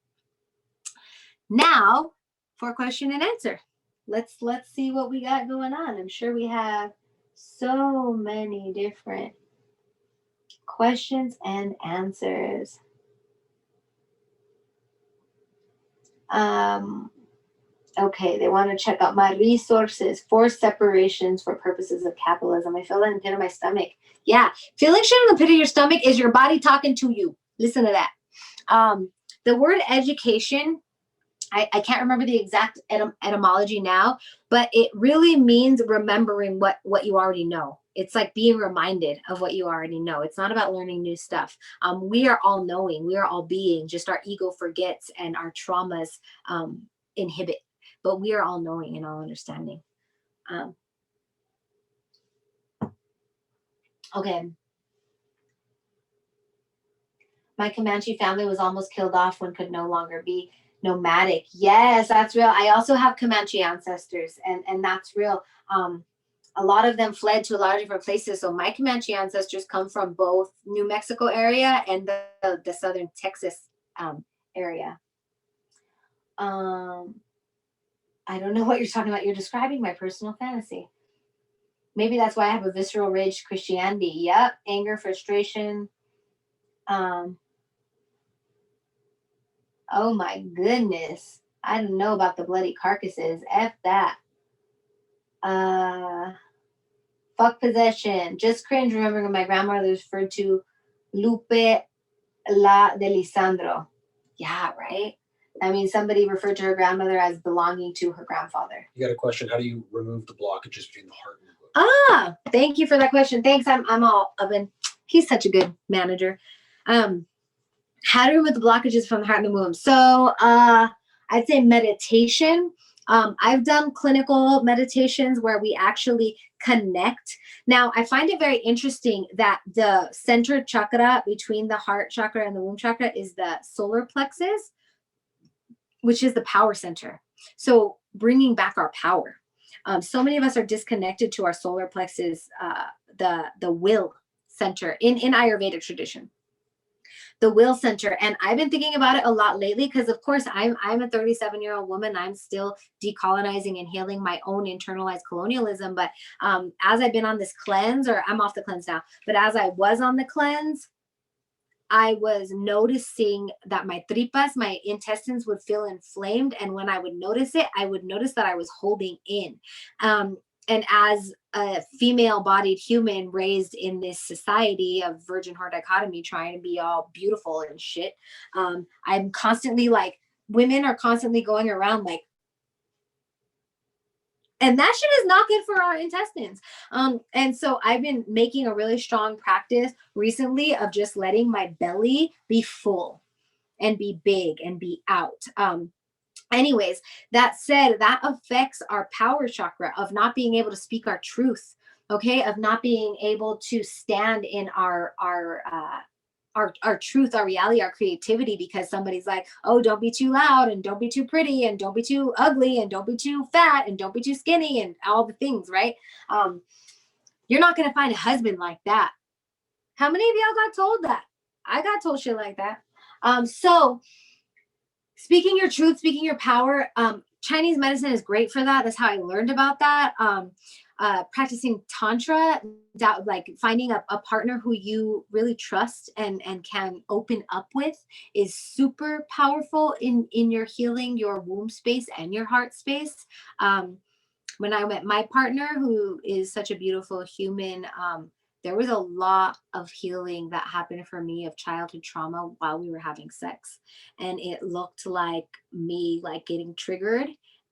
Now for question and answer. Let's see what we got going on. I'm sure we have so many different questions and answers. Okay, they want to check out my resources, 4 separations for purposes of capitalism. I feel that in the pit of my stomach. Yeah, feeling shit in the pit of your stomach is your body talking to you. Listen to that. The word education, I can't remember the exact etymology now, but it really means remembering what you already know. It's like being reminded of what you already know. It's not about learning new stuff. We are all knowing. We are all being. Just our ego forgets and our traumas inhibit. But we are all knowing and all understanding. Okay. My Comanche family was almost killed off when could no longer be nomadic. Yes, that's real. I also have Comanche ancestors, and that's real. A lot of them fled to a lot of different places. So my Comanche ancestors come from both New Mexico area and the southern Texas area. I don't know what you're talking about. You're describing my personal fantasy. Maybe that's why I have a visceral rage Christianity. Yep, anger, frustration. Oh my goodness. I don't know about the bloody carcasses. F that. Fuck possession. Just cringe remembering my grandmother referred to Lupe la de Lisandro. Yeah, right? I mean, somebody referred to her grandmother as belonging to her grandfather. You got a question? How do you remove the blockages between the heart and the womb? Ah, thank you for that question. Thanks. I'm all up in. He's such a good manager. How to remove the blockages from the heart and the womb. So I'd say meditation. I've done clinical meditations where we actually connect. Now, I find it very interesting that the center chakra between the heart chakra and the womb chakra is the solar plexus, which is the power center. So bringing back our power. So many of us are disconnected to our solar plexus, the will center in Ayurvedic tradition. The will center. And I've been thinking about it a lot lately because, of course, I'm a 37-year-old woman. I'm still decolonizing and healing my own internalized colonialism. But as I've been on this cleanse, or I'm off the cleanse now, but as I was on the cleanse, I was noticing that my tripas, my intestines would feel inflamed. And when I would notice it, I would notice that I was holding in. And as a female-bodied human raised in this society of virgin whore dichotomy, trying to be all beautiful and shit, I'm constantly like, women are constantly going around like, and that shit is not good for our intestines. And so I've been making a really strong practice recently of just letting my belly be full and be big and be out. Anyways, that said, that affects our power chakra of not being able to speak our truth, okay? Of not being able to stand in our truth, our reality, our creativity, because somebody's like, oh, don't be too loud and don't be too pretty and don't be too ugly and don't be too fat and don't be too skinny and all the things, right? You're not going to find a husband like that. How many of y'all got told that? I got told shit like that. So speaking your truth, speaking your power, Chinese medicine is great for that. That's how I learned about that. Practicing Tantra, that, like finding a partner who you really trust and can open up with is super powerful in your healing your womb space and your heart space. When I met my partner, who is such a beautiful human, there was a lot of healing that happened for me of childhood trauma while we were having sex. And it looked like me like getting triggered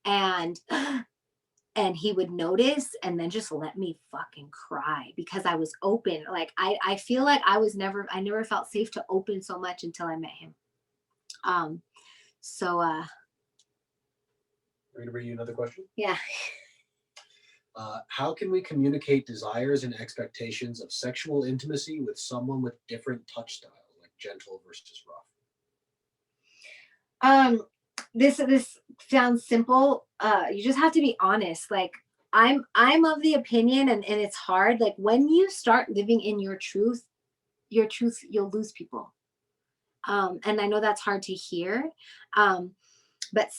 and he would notice and then just let me fucking cry because I was open. Like I feel like I never felt safe to open so much until I met him. Ready to read you another question? Yeah. How can we communicate desires and expectations of sexual intimacy with someone with different touch style, like gentle versus rough? This sounds simple. You just have to be honest. Like I'm of the opinion, and it's hard. Like when you start living in your truth, you'll lose people. And I know that's hard to hear. But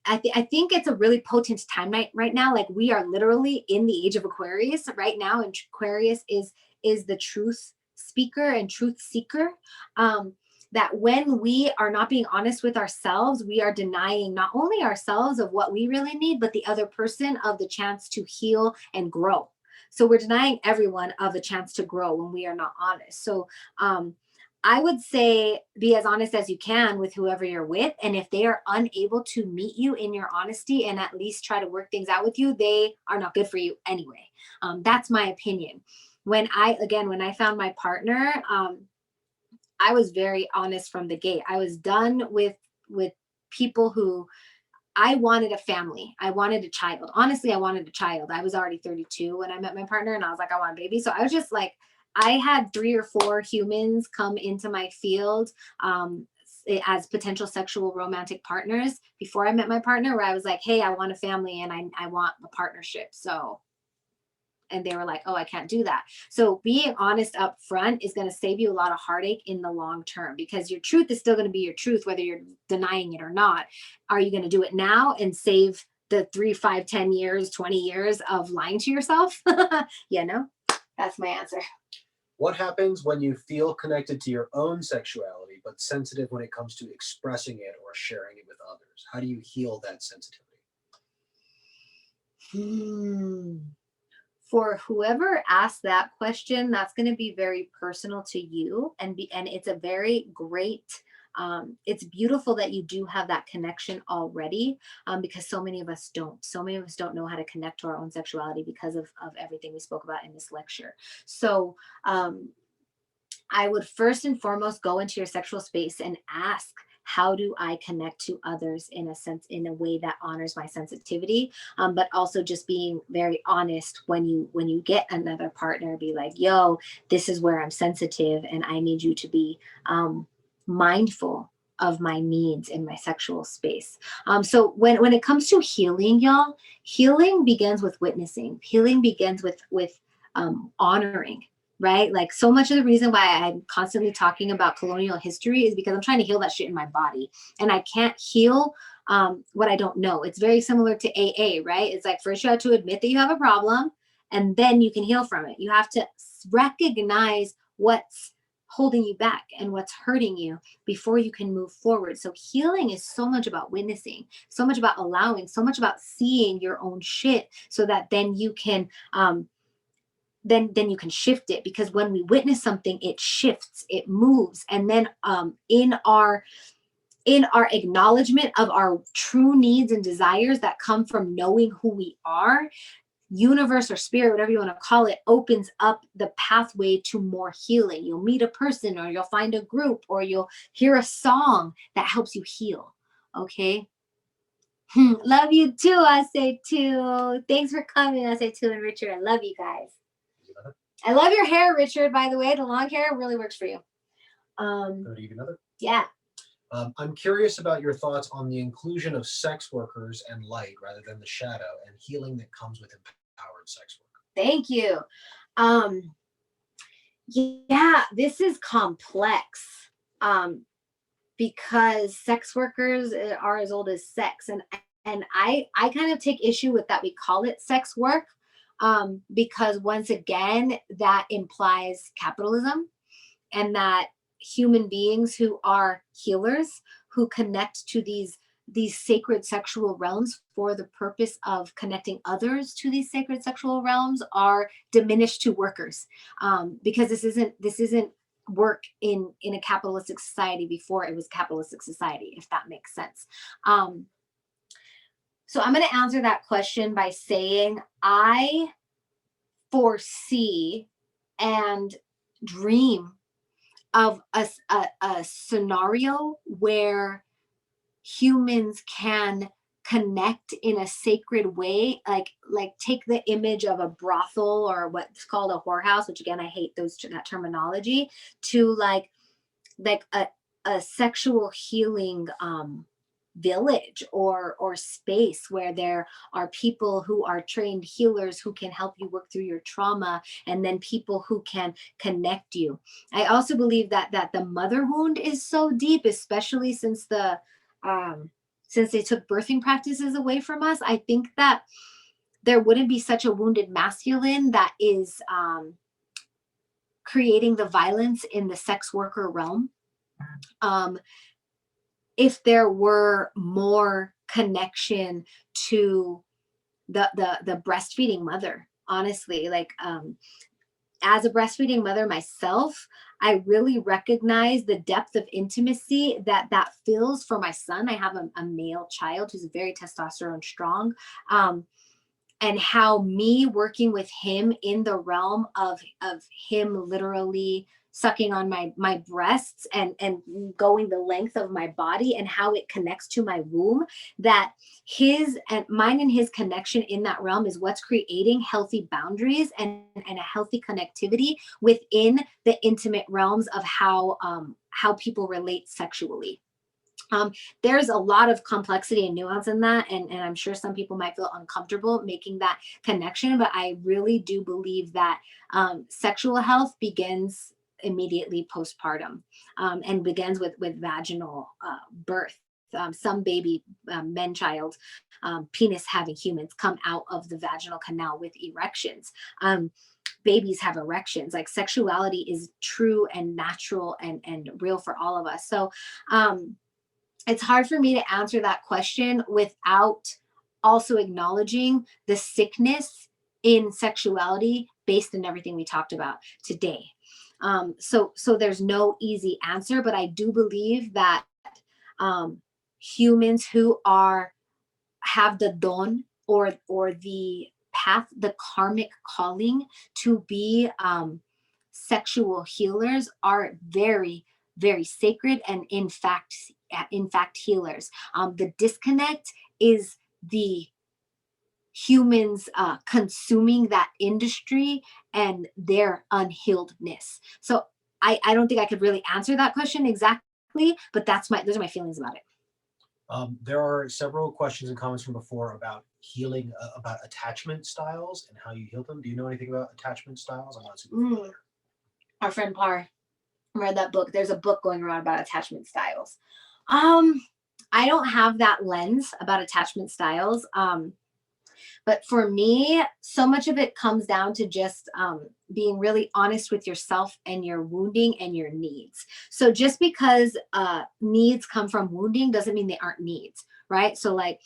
I think it's a really potent time right now. Like we are literally in the age of Aquarius right now, and Aquarius is the truth speaker and truth seeker. That when we are not being honest with ourselves, we are denying not only ourselves of what we really need, but the other person of the chance to heal and grow. So we're denying everyone of the chance to grow when we are not honest. So I would say be as honest as you can with whoever you're with. And if they are unable to meet you in your honesty and at least try to work things out with you, they are not good for you anyway. That's my opinion. When I found my partner, I was very honest from the gate. I was done with people who, I wanted a family. I wanted a child. Honestly, I wanted a child. I was already 32 when I met my partner and I was like, I want a baby. So I was just like, I had 3 or 4 humans come into my field as potential sexual romantic partners before I met my partner, where I was like, hey, I want a family and I want a partnership. So, and they were like, oh, I can't do that. So being honest up front is going to save you a lot of heartache in the long term, because your truth is still going to be your truth, whether you're denying it or not. Are you going to do it now and save the 3, 5, 10 years, 20 years of lying to yourself? Yeah, no, that's my answer. What happens when you feel connected to your own sexuality, but sensitive when it comes to expressing it or sharing it with others? How do you heal that sensitivity? for whoever asked that question, that's going to be very personal to you, and it's a very great, it's beautiful that you do have that connection already, because so many of us don't. So many of us don't know how to connect to our own sexuality because of everything we spoke about in this lecture. So I would first and foremost go into your sexual space and ask, how do I connect to others in a sense, in a way that honors my sensitivity? But also just being very honest when you get another partner, be like, yo, this is where I'm sensitive and I need you to be mindful of my needs in my sexual space. So when it comes to healing, y'all, healing begins with witnessing. Healing begins with honoring. Right? Like, so much of the reason why I'm constantly talking about colonial history is because I'm trying to heal that shit in my body. And I can't heal what I don't know. It's very similar to AA, right? It's like, first you have to admit that you have a problem, and then you can heal from it. You have to recognize what's holding you back and what's hurting you before you can move forward. So healing is so much about witnessing, so much about allowing, so much about seeing your own shit, so that then you can then you can shift it. Because when we witness something, it shifts, it moves. And then in our acknowledgement of our true needs and desires that come from knowing who we are, universe or spirit, whatever you want to call it, opens up the pathway to more healing. You'll meet a person, or you'll find a group, or you'll hear a song that helps you heal. Okay. Love you too, I say too. Thanks for coming, I say too. And Richard, I love you guys. I love your hair, Richard, by the way. The long hair really works for you. Go to give another. Yeah. I'm curious about your thoughts on the inclusion of sex workers and light rather than the shadow, and healing that comes with empowered sex work. Thank you. Yeah, this is complex, because sex workers are as old as sex. And I kind of take issue with that we call it sex work, because once again, that implies capitalism, and that human beings who are healers, who connect to these sacred sexual realms for the purpose of connecting others to these sacred sexual realms, are diminished to workers, because this isn't work in a capitalistic society before it was capitalistic society, if that makes sense. So I'm going to answer that question by saying I foresee and dream of a scenario where humans can connect in a sacred way, like take the image of a brothel, or what's called a whorehouse, which again, I hate that terminology, to like a sexual healing village or space where there are people who are trained healers who can help you work through your trauma, and then people who can connect you. I also believe that the mother wound is so deep, especially since they took birthing practices away from us. I think that there wouldn't be such a wounded masculine that is creating the violence in the sex worker realm. If there were more connection to the breastfeeding mother, honestly, like as a breastfeeding mother myself, I really recognize the depth of intimacy that feels for my son. I have a male child who's very testosterone strong, and how me working with him in the realm of him literally sucking on my breasts and going the length of my body, and how it connects to my womb, that mine and his connection in that realm is what's creating healthy boundaries and a healthy connectivity within the intimate realms of how people relate sexually. There's a lot of complexity and nuance in that, and I'm sure some people might feel uncomfortable making that connection, but I really do believe that sexual health begins immediately postpartum, and begins with vaginal birth. Some baby men child penis having humans come out of the vaginal canal with erections. Babies have erections. Like, sexuality is true and natural and real for all of us. So it's hard for me to answer that question without also acknowledging the sickness in sexuality based on everything we talked about today. So there's no easy answer, but I do believe that humans who have the don or the path, the karmic calling to be sexual healers are very, very sacred and in fact healers. The disconnect is the humans consuming that industry and their unhealedness. So I don't think I could really answer that question exactly, but those are my feelings about it. There are several questions and comments from before about healing, about attachment styles and how you heal them. Do you know anything about attachment styles? I'm not super familiar. Our friend Par read that book. There's a book going around about attachment styles. I don't have that lens about attachment styles. But for me, so much of it comes down to just being really honest with yourself and your wounding and your needs. So just because needs come from wounding doesn't mean they aren't needs, right? So like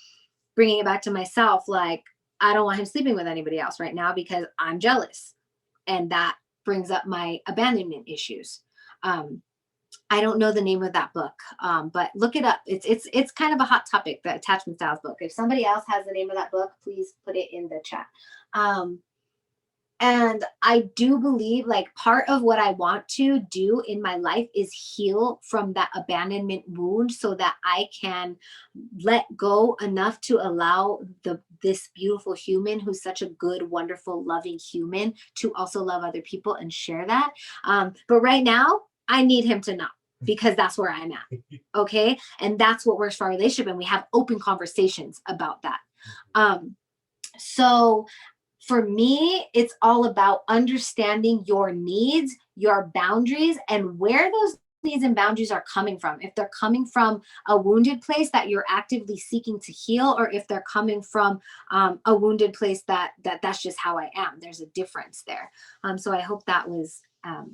bringing it back to myself, like I don't want him sleeping with anybody else right now because I'm jealous. And that brings up my abandonment issues. I don't know the name of that book, but look it up. It's kind of a hot topic, the attachment styles book. If somebody else has the name of that book, please put it in the chat. And I do believe like part of what I want to do in my life is heal from that abandonment wound so that I can let go enough to allow this beautiful human who's such a good, wonderful, loving human to also love other people and share that. But right now, I need him to not, because that's where I'm at. Okay. And that's what works for our relationship. And we have open conversations about that. So for me, it's all about understanding your needs, your boundaries, and where those needs and boundaries are coming from. If they're coming from a wounded place that you're actively seeking to heal, or if they're coming from a wounded place that's just how I am. There's a difference there. So I hope that was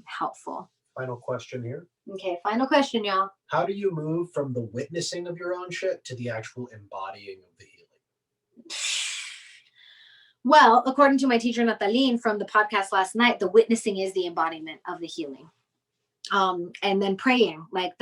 helpful. Final question here. Okay, final question, y'all. How do you move from the witnessing of your own shit to the actual embodying of the healing? Well, according to my teacher Nataline from the podcast last night, the witnessing is the embodiment of the healing. And then praying, like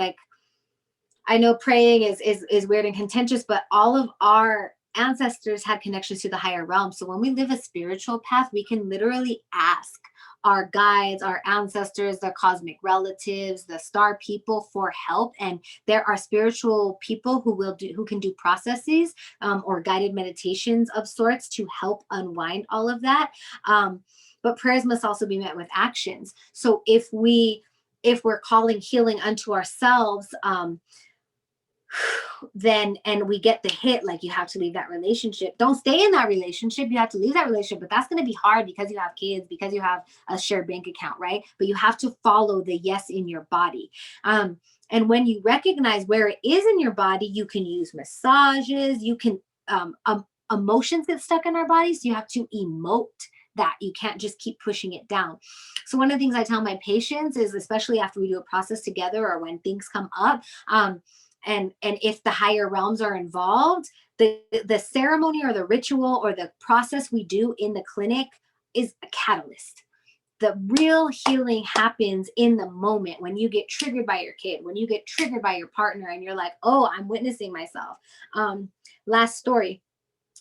I know praying is weird and contentious, but all of our ancestors had connections to the higher realm. So when we live a spiritual path, we can literally ask our guides, our ancestors, the cosmic relatives, the star people for help. And there are spiritual people who can do processes or guided meditations of sorts to help unwind all of that. But prayers must also be met with actions. So if we're calling healing unto ourselves, then and we get the hit, like you have to leave that relationship, don't stay in that relationship, you have to leave that relationship. But that's going to be hard because you have kids, because you have a shared bank account, right? But you have to follow the yes in your body. And when you recognize where it is in your body, you can use massages, you can emotions get stuck in our bodies, so you have to emote that. You can't just keep pushing it down. So one of the things I tell my patients is, especially after we do a process together or when things come up, and if the higher realms are involved, the ceremony or the ritual or the process we do in the clinic is a catalyst. The real healing happens in the moment when you get triggered by your kid, when you get triggered by your partner, and you're like, oh, I'm witnessing myself. Last story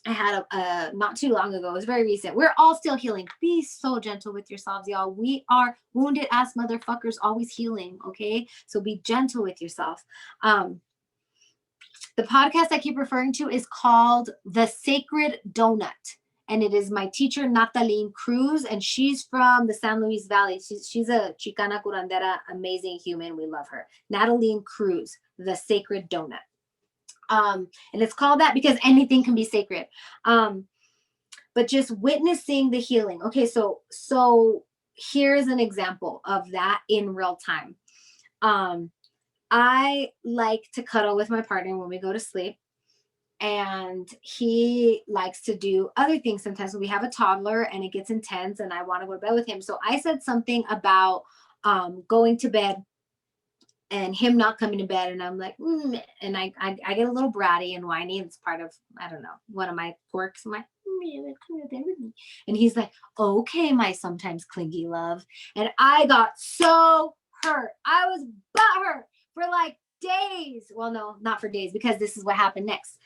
I had not too long ago. It was very recent. We're all still healing. Be so gentle with yourselves, y'all. We are wounded ass motherfuckers, always healing. Okay, so be gentle with yourself. The podcast I keep referring to is called The Sacred Donut. And it is my teacher, Nataline Cruz, and she's from the San Luis Valley. She's a Chicana curandera, amazing human. We love her. Nataline Cruz, The Sacred Donut. And it's called that because anything can be sacred. But just witnessing the healing. Okay, so here's an example of that in real time. I like to cuddle with my partner when we go to sleep, and he likes to do other things sometimes. We have a toddler and it gets intense and I want to go to bed with him. So I said something about going to bed and him not coming to bed, and I'm like, and I get a little bratty and whiny. It's part of, I don't know, one of my quirks. I'm like, here, come to bed with me. And he's like, okay, my sometimes clingy love. And I got so hurt. I was butthurt for like days. Well, no, not for days, because this is what happened next.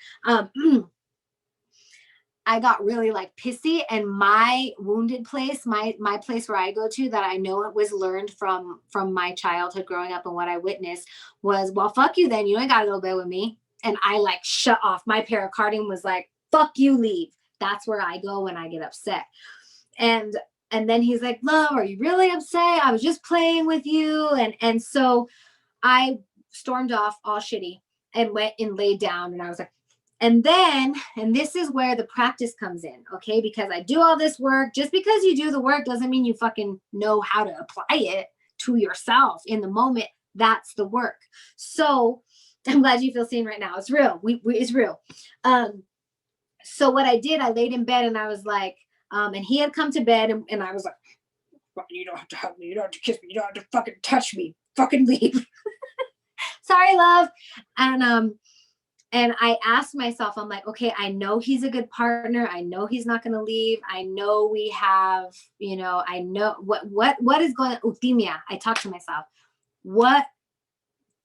I got really like pissy, and my wounded place, my place where I go to that I know it was learned from my childhood growing up and what I witnessed was, well, fuck you then. You ain't got to go to bed with me. And I like shut off. My pericardium was like, fuck you, leave. That's where I go when I get upset. And then he's like, love, are you really upset? I was just playing with you. And so I stormed off all shitty and went and laid down, and I was like, and then, and this is where the practice comes in, okay? Because I do all this work. Just because you do the work doesn't mean you fucking know how to apply it to yourself in the moment. That's the work. So I'm glad you feel seen right now. It's real. It's real. So what I did, I laid in bed and I was like, and he had come to bed, and I was like, you don't have to hug me. You don't have to kiss me. You don't have to fucking touch me. Fucking leave. Sorry, love. And I asked myself, I'm like, okay, I know he's a good partner. I know he's not going to leave. I know we have, I know what is going on. Eutimia. I talked to myself.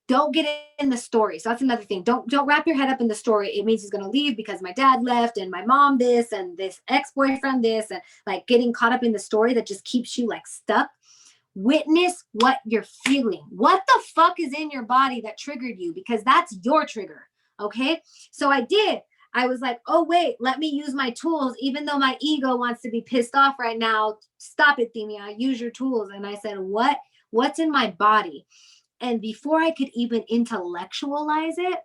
Don't get in the story. So that's another thing. Don't wrap your head up in the story. It means he's going to leave because my dad left and my mom this and this ex-boyfriend this, and like getting caught up in the story that just keeps you like stuck. Witness what you're feeling. What the fuck is in your body that triggered you? Because that's your trigger. Okay. So I did. I was like, oh, wait, let me use my tools. Even though my ego wants to be pissed off right now. Stop it, Eutimia. Use your tools. And I said, what's in my body? And before I could even intellectualize it,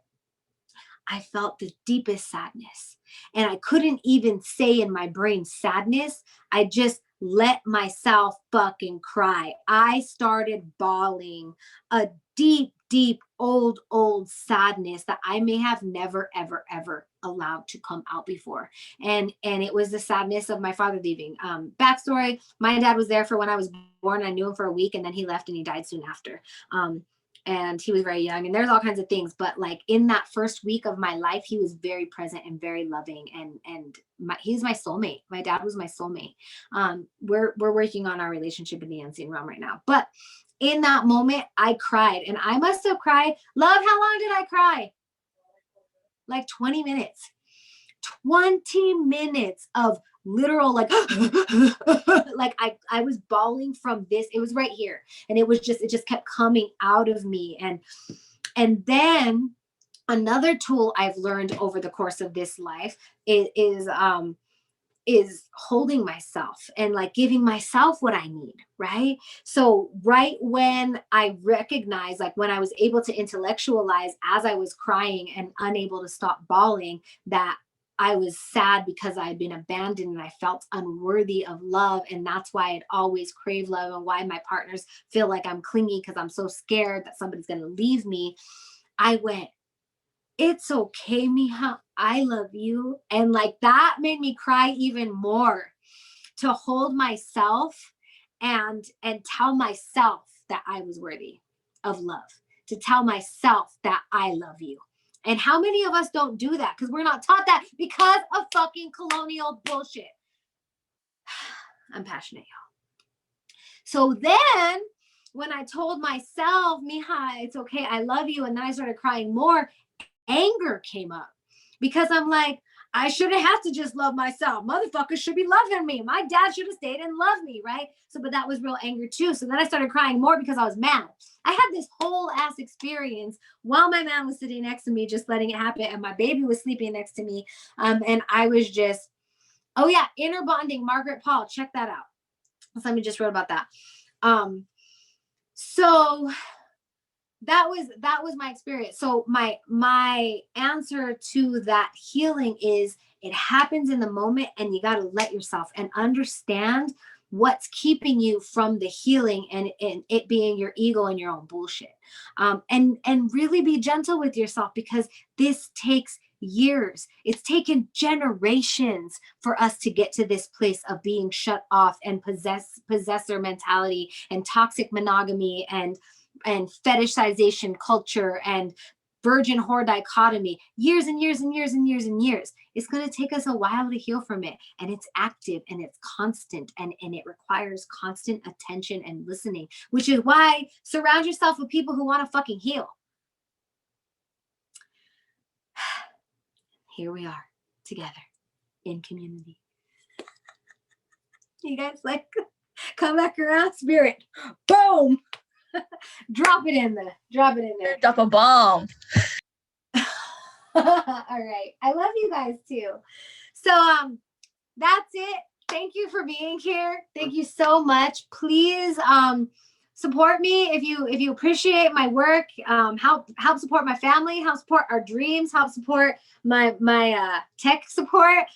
I felt the deepest sadness. And I couldn't even say in my brain sadness. I just let myself fucking cry. I started bawling a deep, deep, old sadness that I may have never, ever, ever allowed to come out before. And it was the sadness of my father leaving. Backstory, my dad was there for when I was born. I knew him for a week, and then he left and he died soon after. And he was very young, and there's all kinds of things. But like in that first week of my life, he was very present and very loving. And he's my soulmate. My dad was my soulmate. We're working on our relationship in the unseen realm right now. But in that moment, I cried, and I must have cried. Love, how long did I cry? Like 20 minutes. 20 minutes of literal like like I was bawling from this. It was right here, and it just kept coming out of me. And then another tool I've learned over the course of this life is holding myself and like giving myself what I need, right? So right when I recognized, like when I was able to intellectualize as I was crying and unable to stop bawling, that I was sad because I had been abandoned and I felt unworthy of love. And that's why I'd always crave love, and why my partners feel like I'm clingy because I'm so scared that somebody's going to leave me. I went, it's okay, mija, I love you. And like that made me cry even more, to hold myself and tell myself that I was worthy of love, to tell myself that I love you. And how many of us don't do that? Because we're not taught that because of fucking colonial bullshit. I'm passionate, y'all. So then when I told myself, mija, it's okay, I love you, and then I started crying more, anger came up, because I'm like, I shouldn't have to just love myself. Motherfuckers should be loving me. My dad should have stayed and loved me, right? So, but that was real anger too. So then I started crying more because I was mad. I had this whole ass experience while my man was sitting next to me, just letting it happen. And my baby was sleeping next to me. And I was just, oh yeah, inner bonding, Margaret Paul, check that out. Somebody just wrote about that. So that was my experience. So my answer to that healing is, it happens in the moment, and you got to let yourself and understand what's keeping you from the healing, and it being your ego and your own bullshit. And really be gentle with yourself, because this takes years. It's taken generations for us to get to this place of being shut off, and possessor mentality, and toxic monogamy, and fetishization culture, and virgin whore dichotomy, years and years and years and years and years. It's going to take us a while to heal from it. And it's active and it's constant and it requires constant attention and listening, which is why surround yourself with people who want to fucking heal. Here we are together in community. You guys like come back around, spirit. Boom. Drop it in there. Drop it in there. Drop a bomb. All right. I love you guys too. So that's it. Thank you for being here. Thank you so much. Please support me if you appreciate my work. Help support my family, help support our dreams, help support my tech support.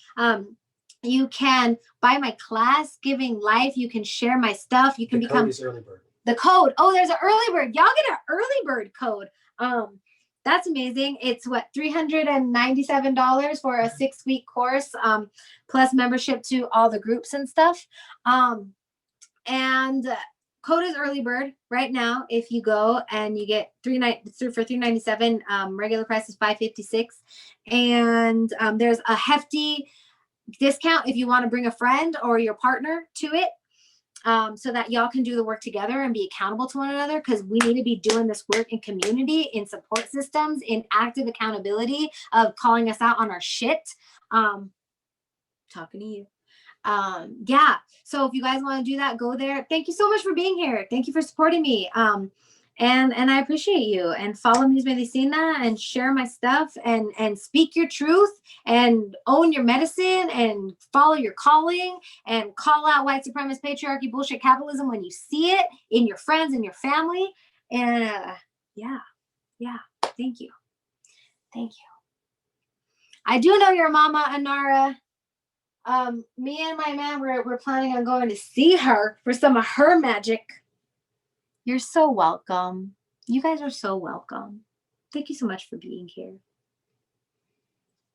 You can buy my class, Giving Life. You can share my stuff. You can become early bird. the code. Oh, there's an early bird. Y'all get an early bird code. That's amazing. It's what, $397 for a 6-week course, plus membership to all the groups and stuff. And code is early bird right now. If you go and you get for $397, regular price is $556. And there's a hefty discount if you want to bring a friend or your partner to it. So that y'all can do the work together and be accountable to one another, because we need to be doing this work in community, in support systems, in active accountability of calling us out on our shit. Talking to you. Yeah. So if you guys want to do that, go there. Thank you so much for being here. Thank you for supporting me. And I appreciate you. And follow Miss Medicina and share my stuff and speak your truth and own your medicine and follow your calling and call out white supremacist patriarchy bullshit capitalism when you see it in your friends and your family. And yeah. Thank you. I do know your mama, Anara. Me and my man, we're planning on going to see her for some of her magic. You're so welcome. You guys are so welcome. Thank you so much for being here.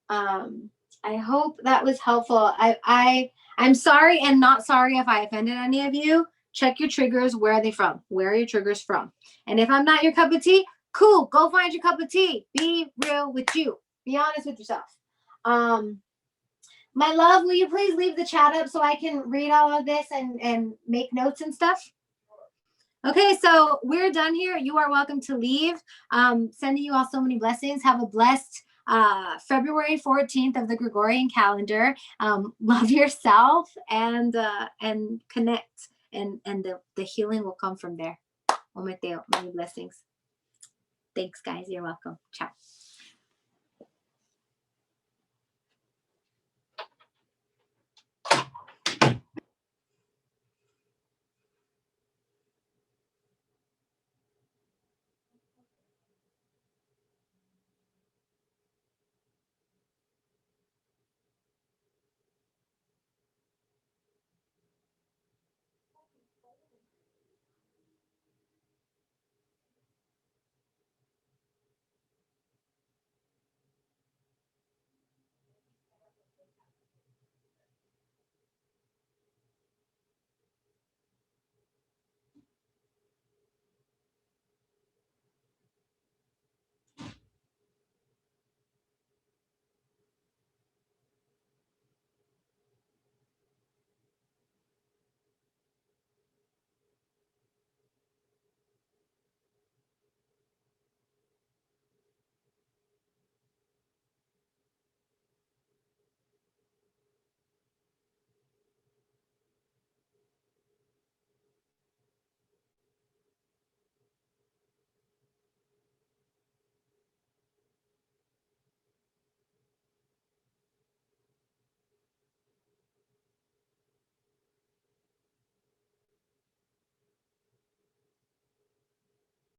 I hope that was helpful. I'm sorry and not sorry if I offended any of you. Check your triggers. Where are they from? Where are your triggers from? And if I'm not your cup of tea, cool. Go find your cup of tea. Be real with you. Be honest with yourself. My love, will you please leave the chat up so I can read all of this and make notes and stuff? Okay, so we're done here. You are welcome to leave. Sending you all so many blessings. Have a blessed February 14th of the Gregorian calendar. Love yourself and connect. And the healing will come from there. Many blessings. Thanks, guys. You're welcome. Ciao.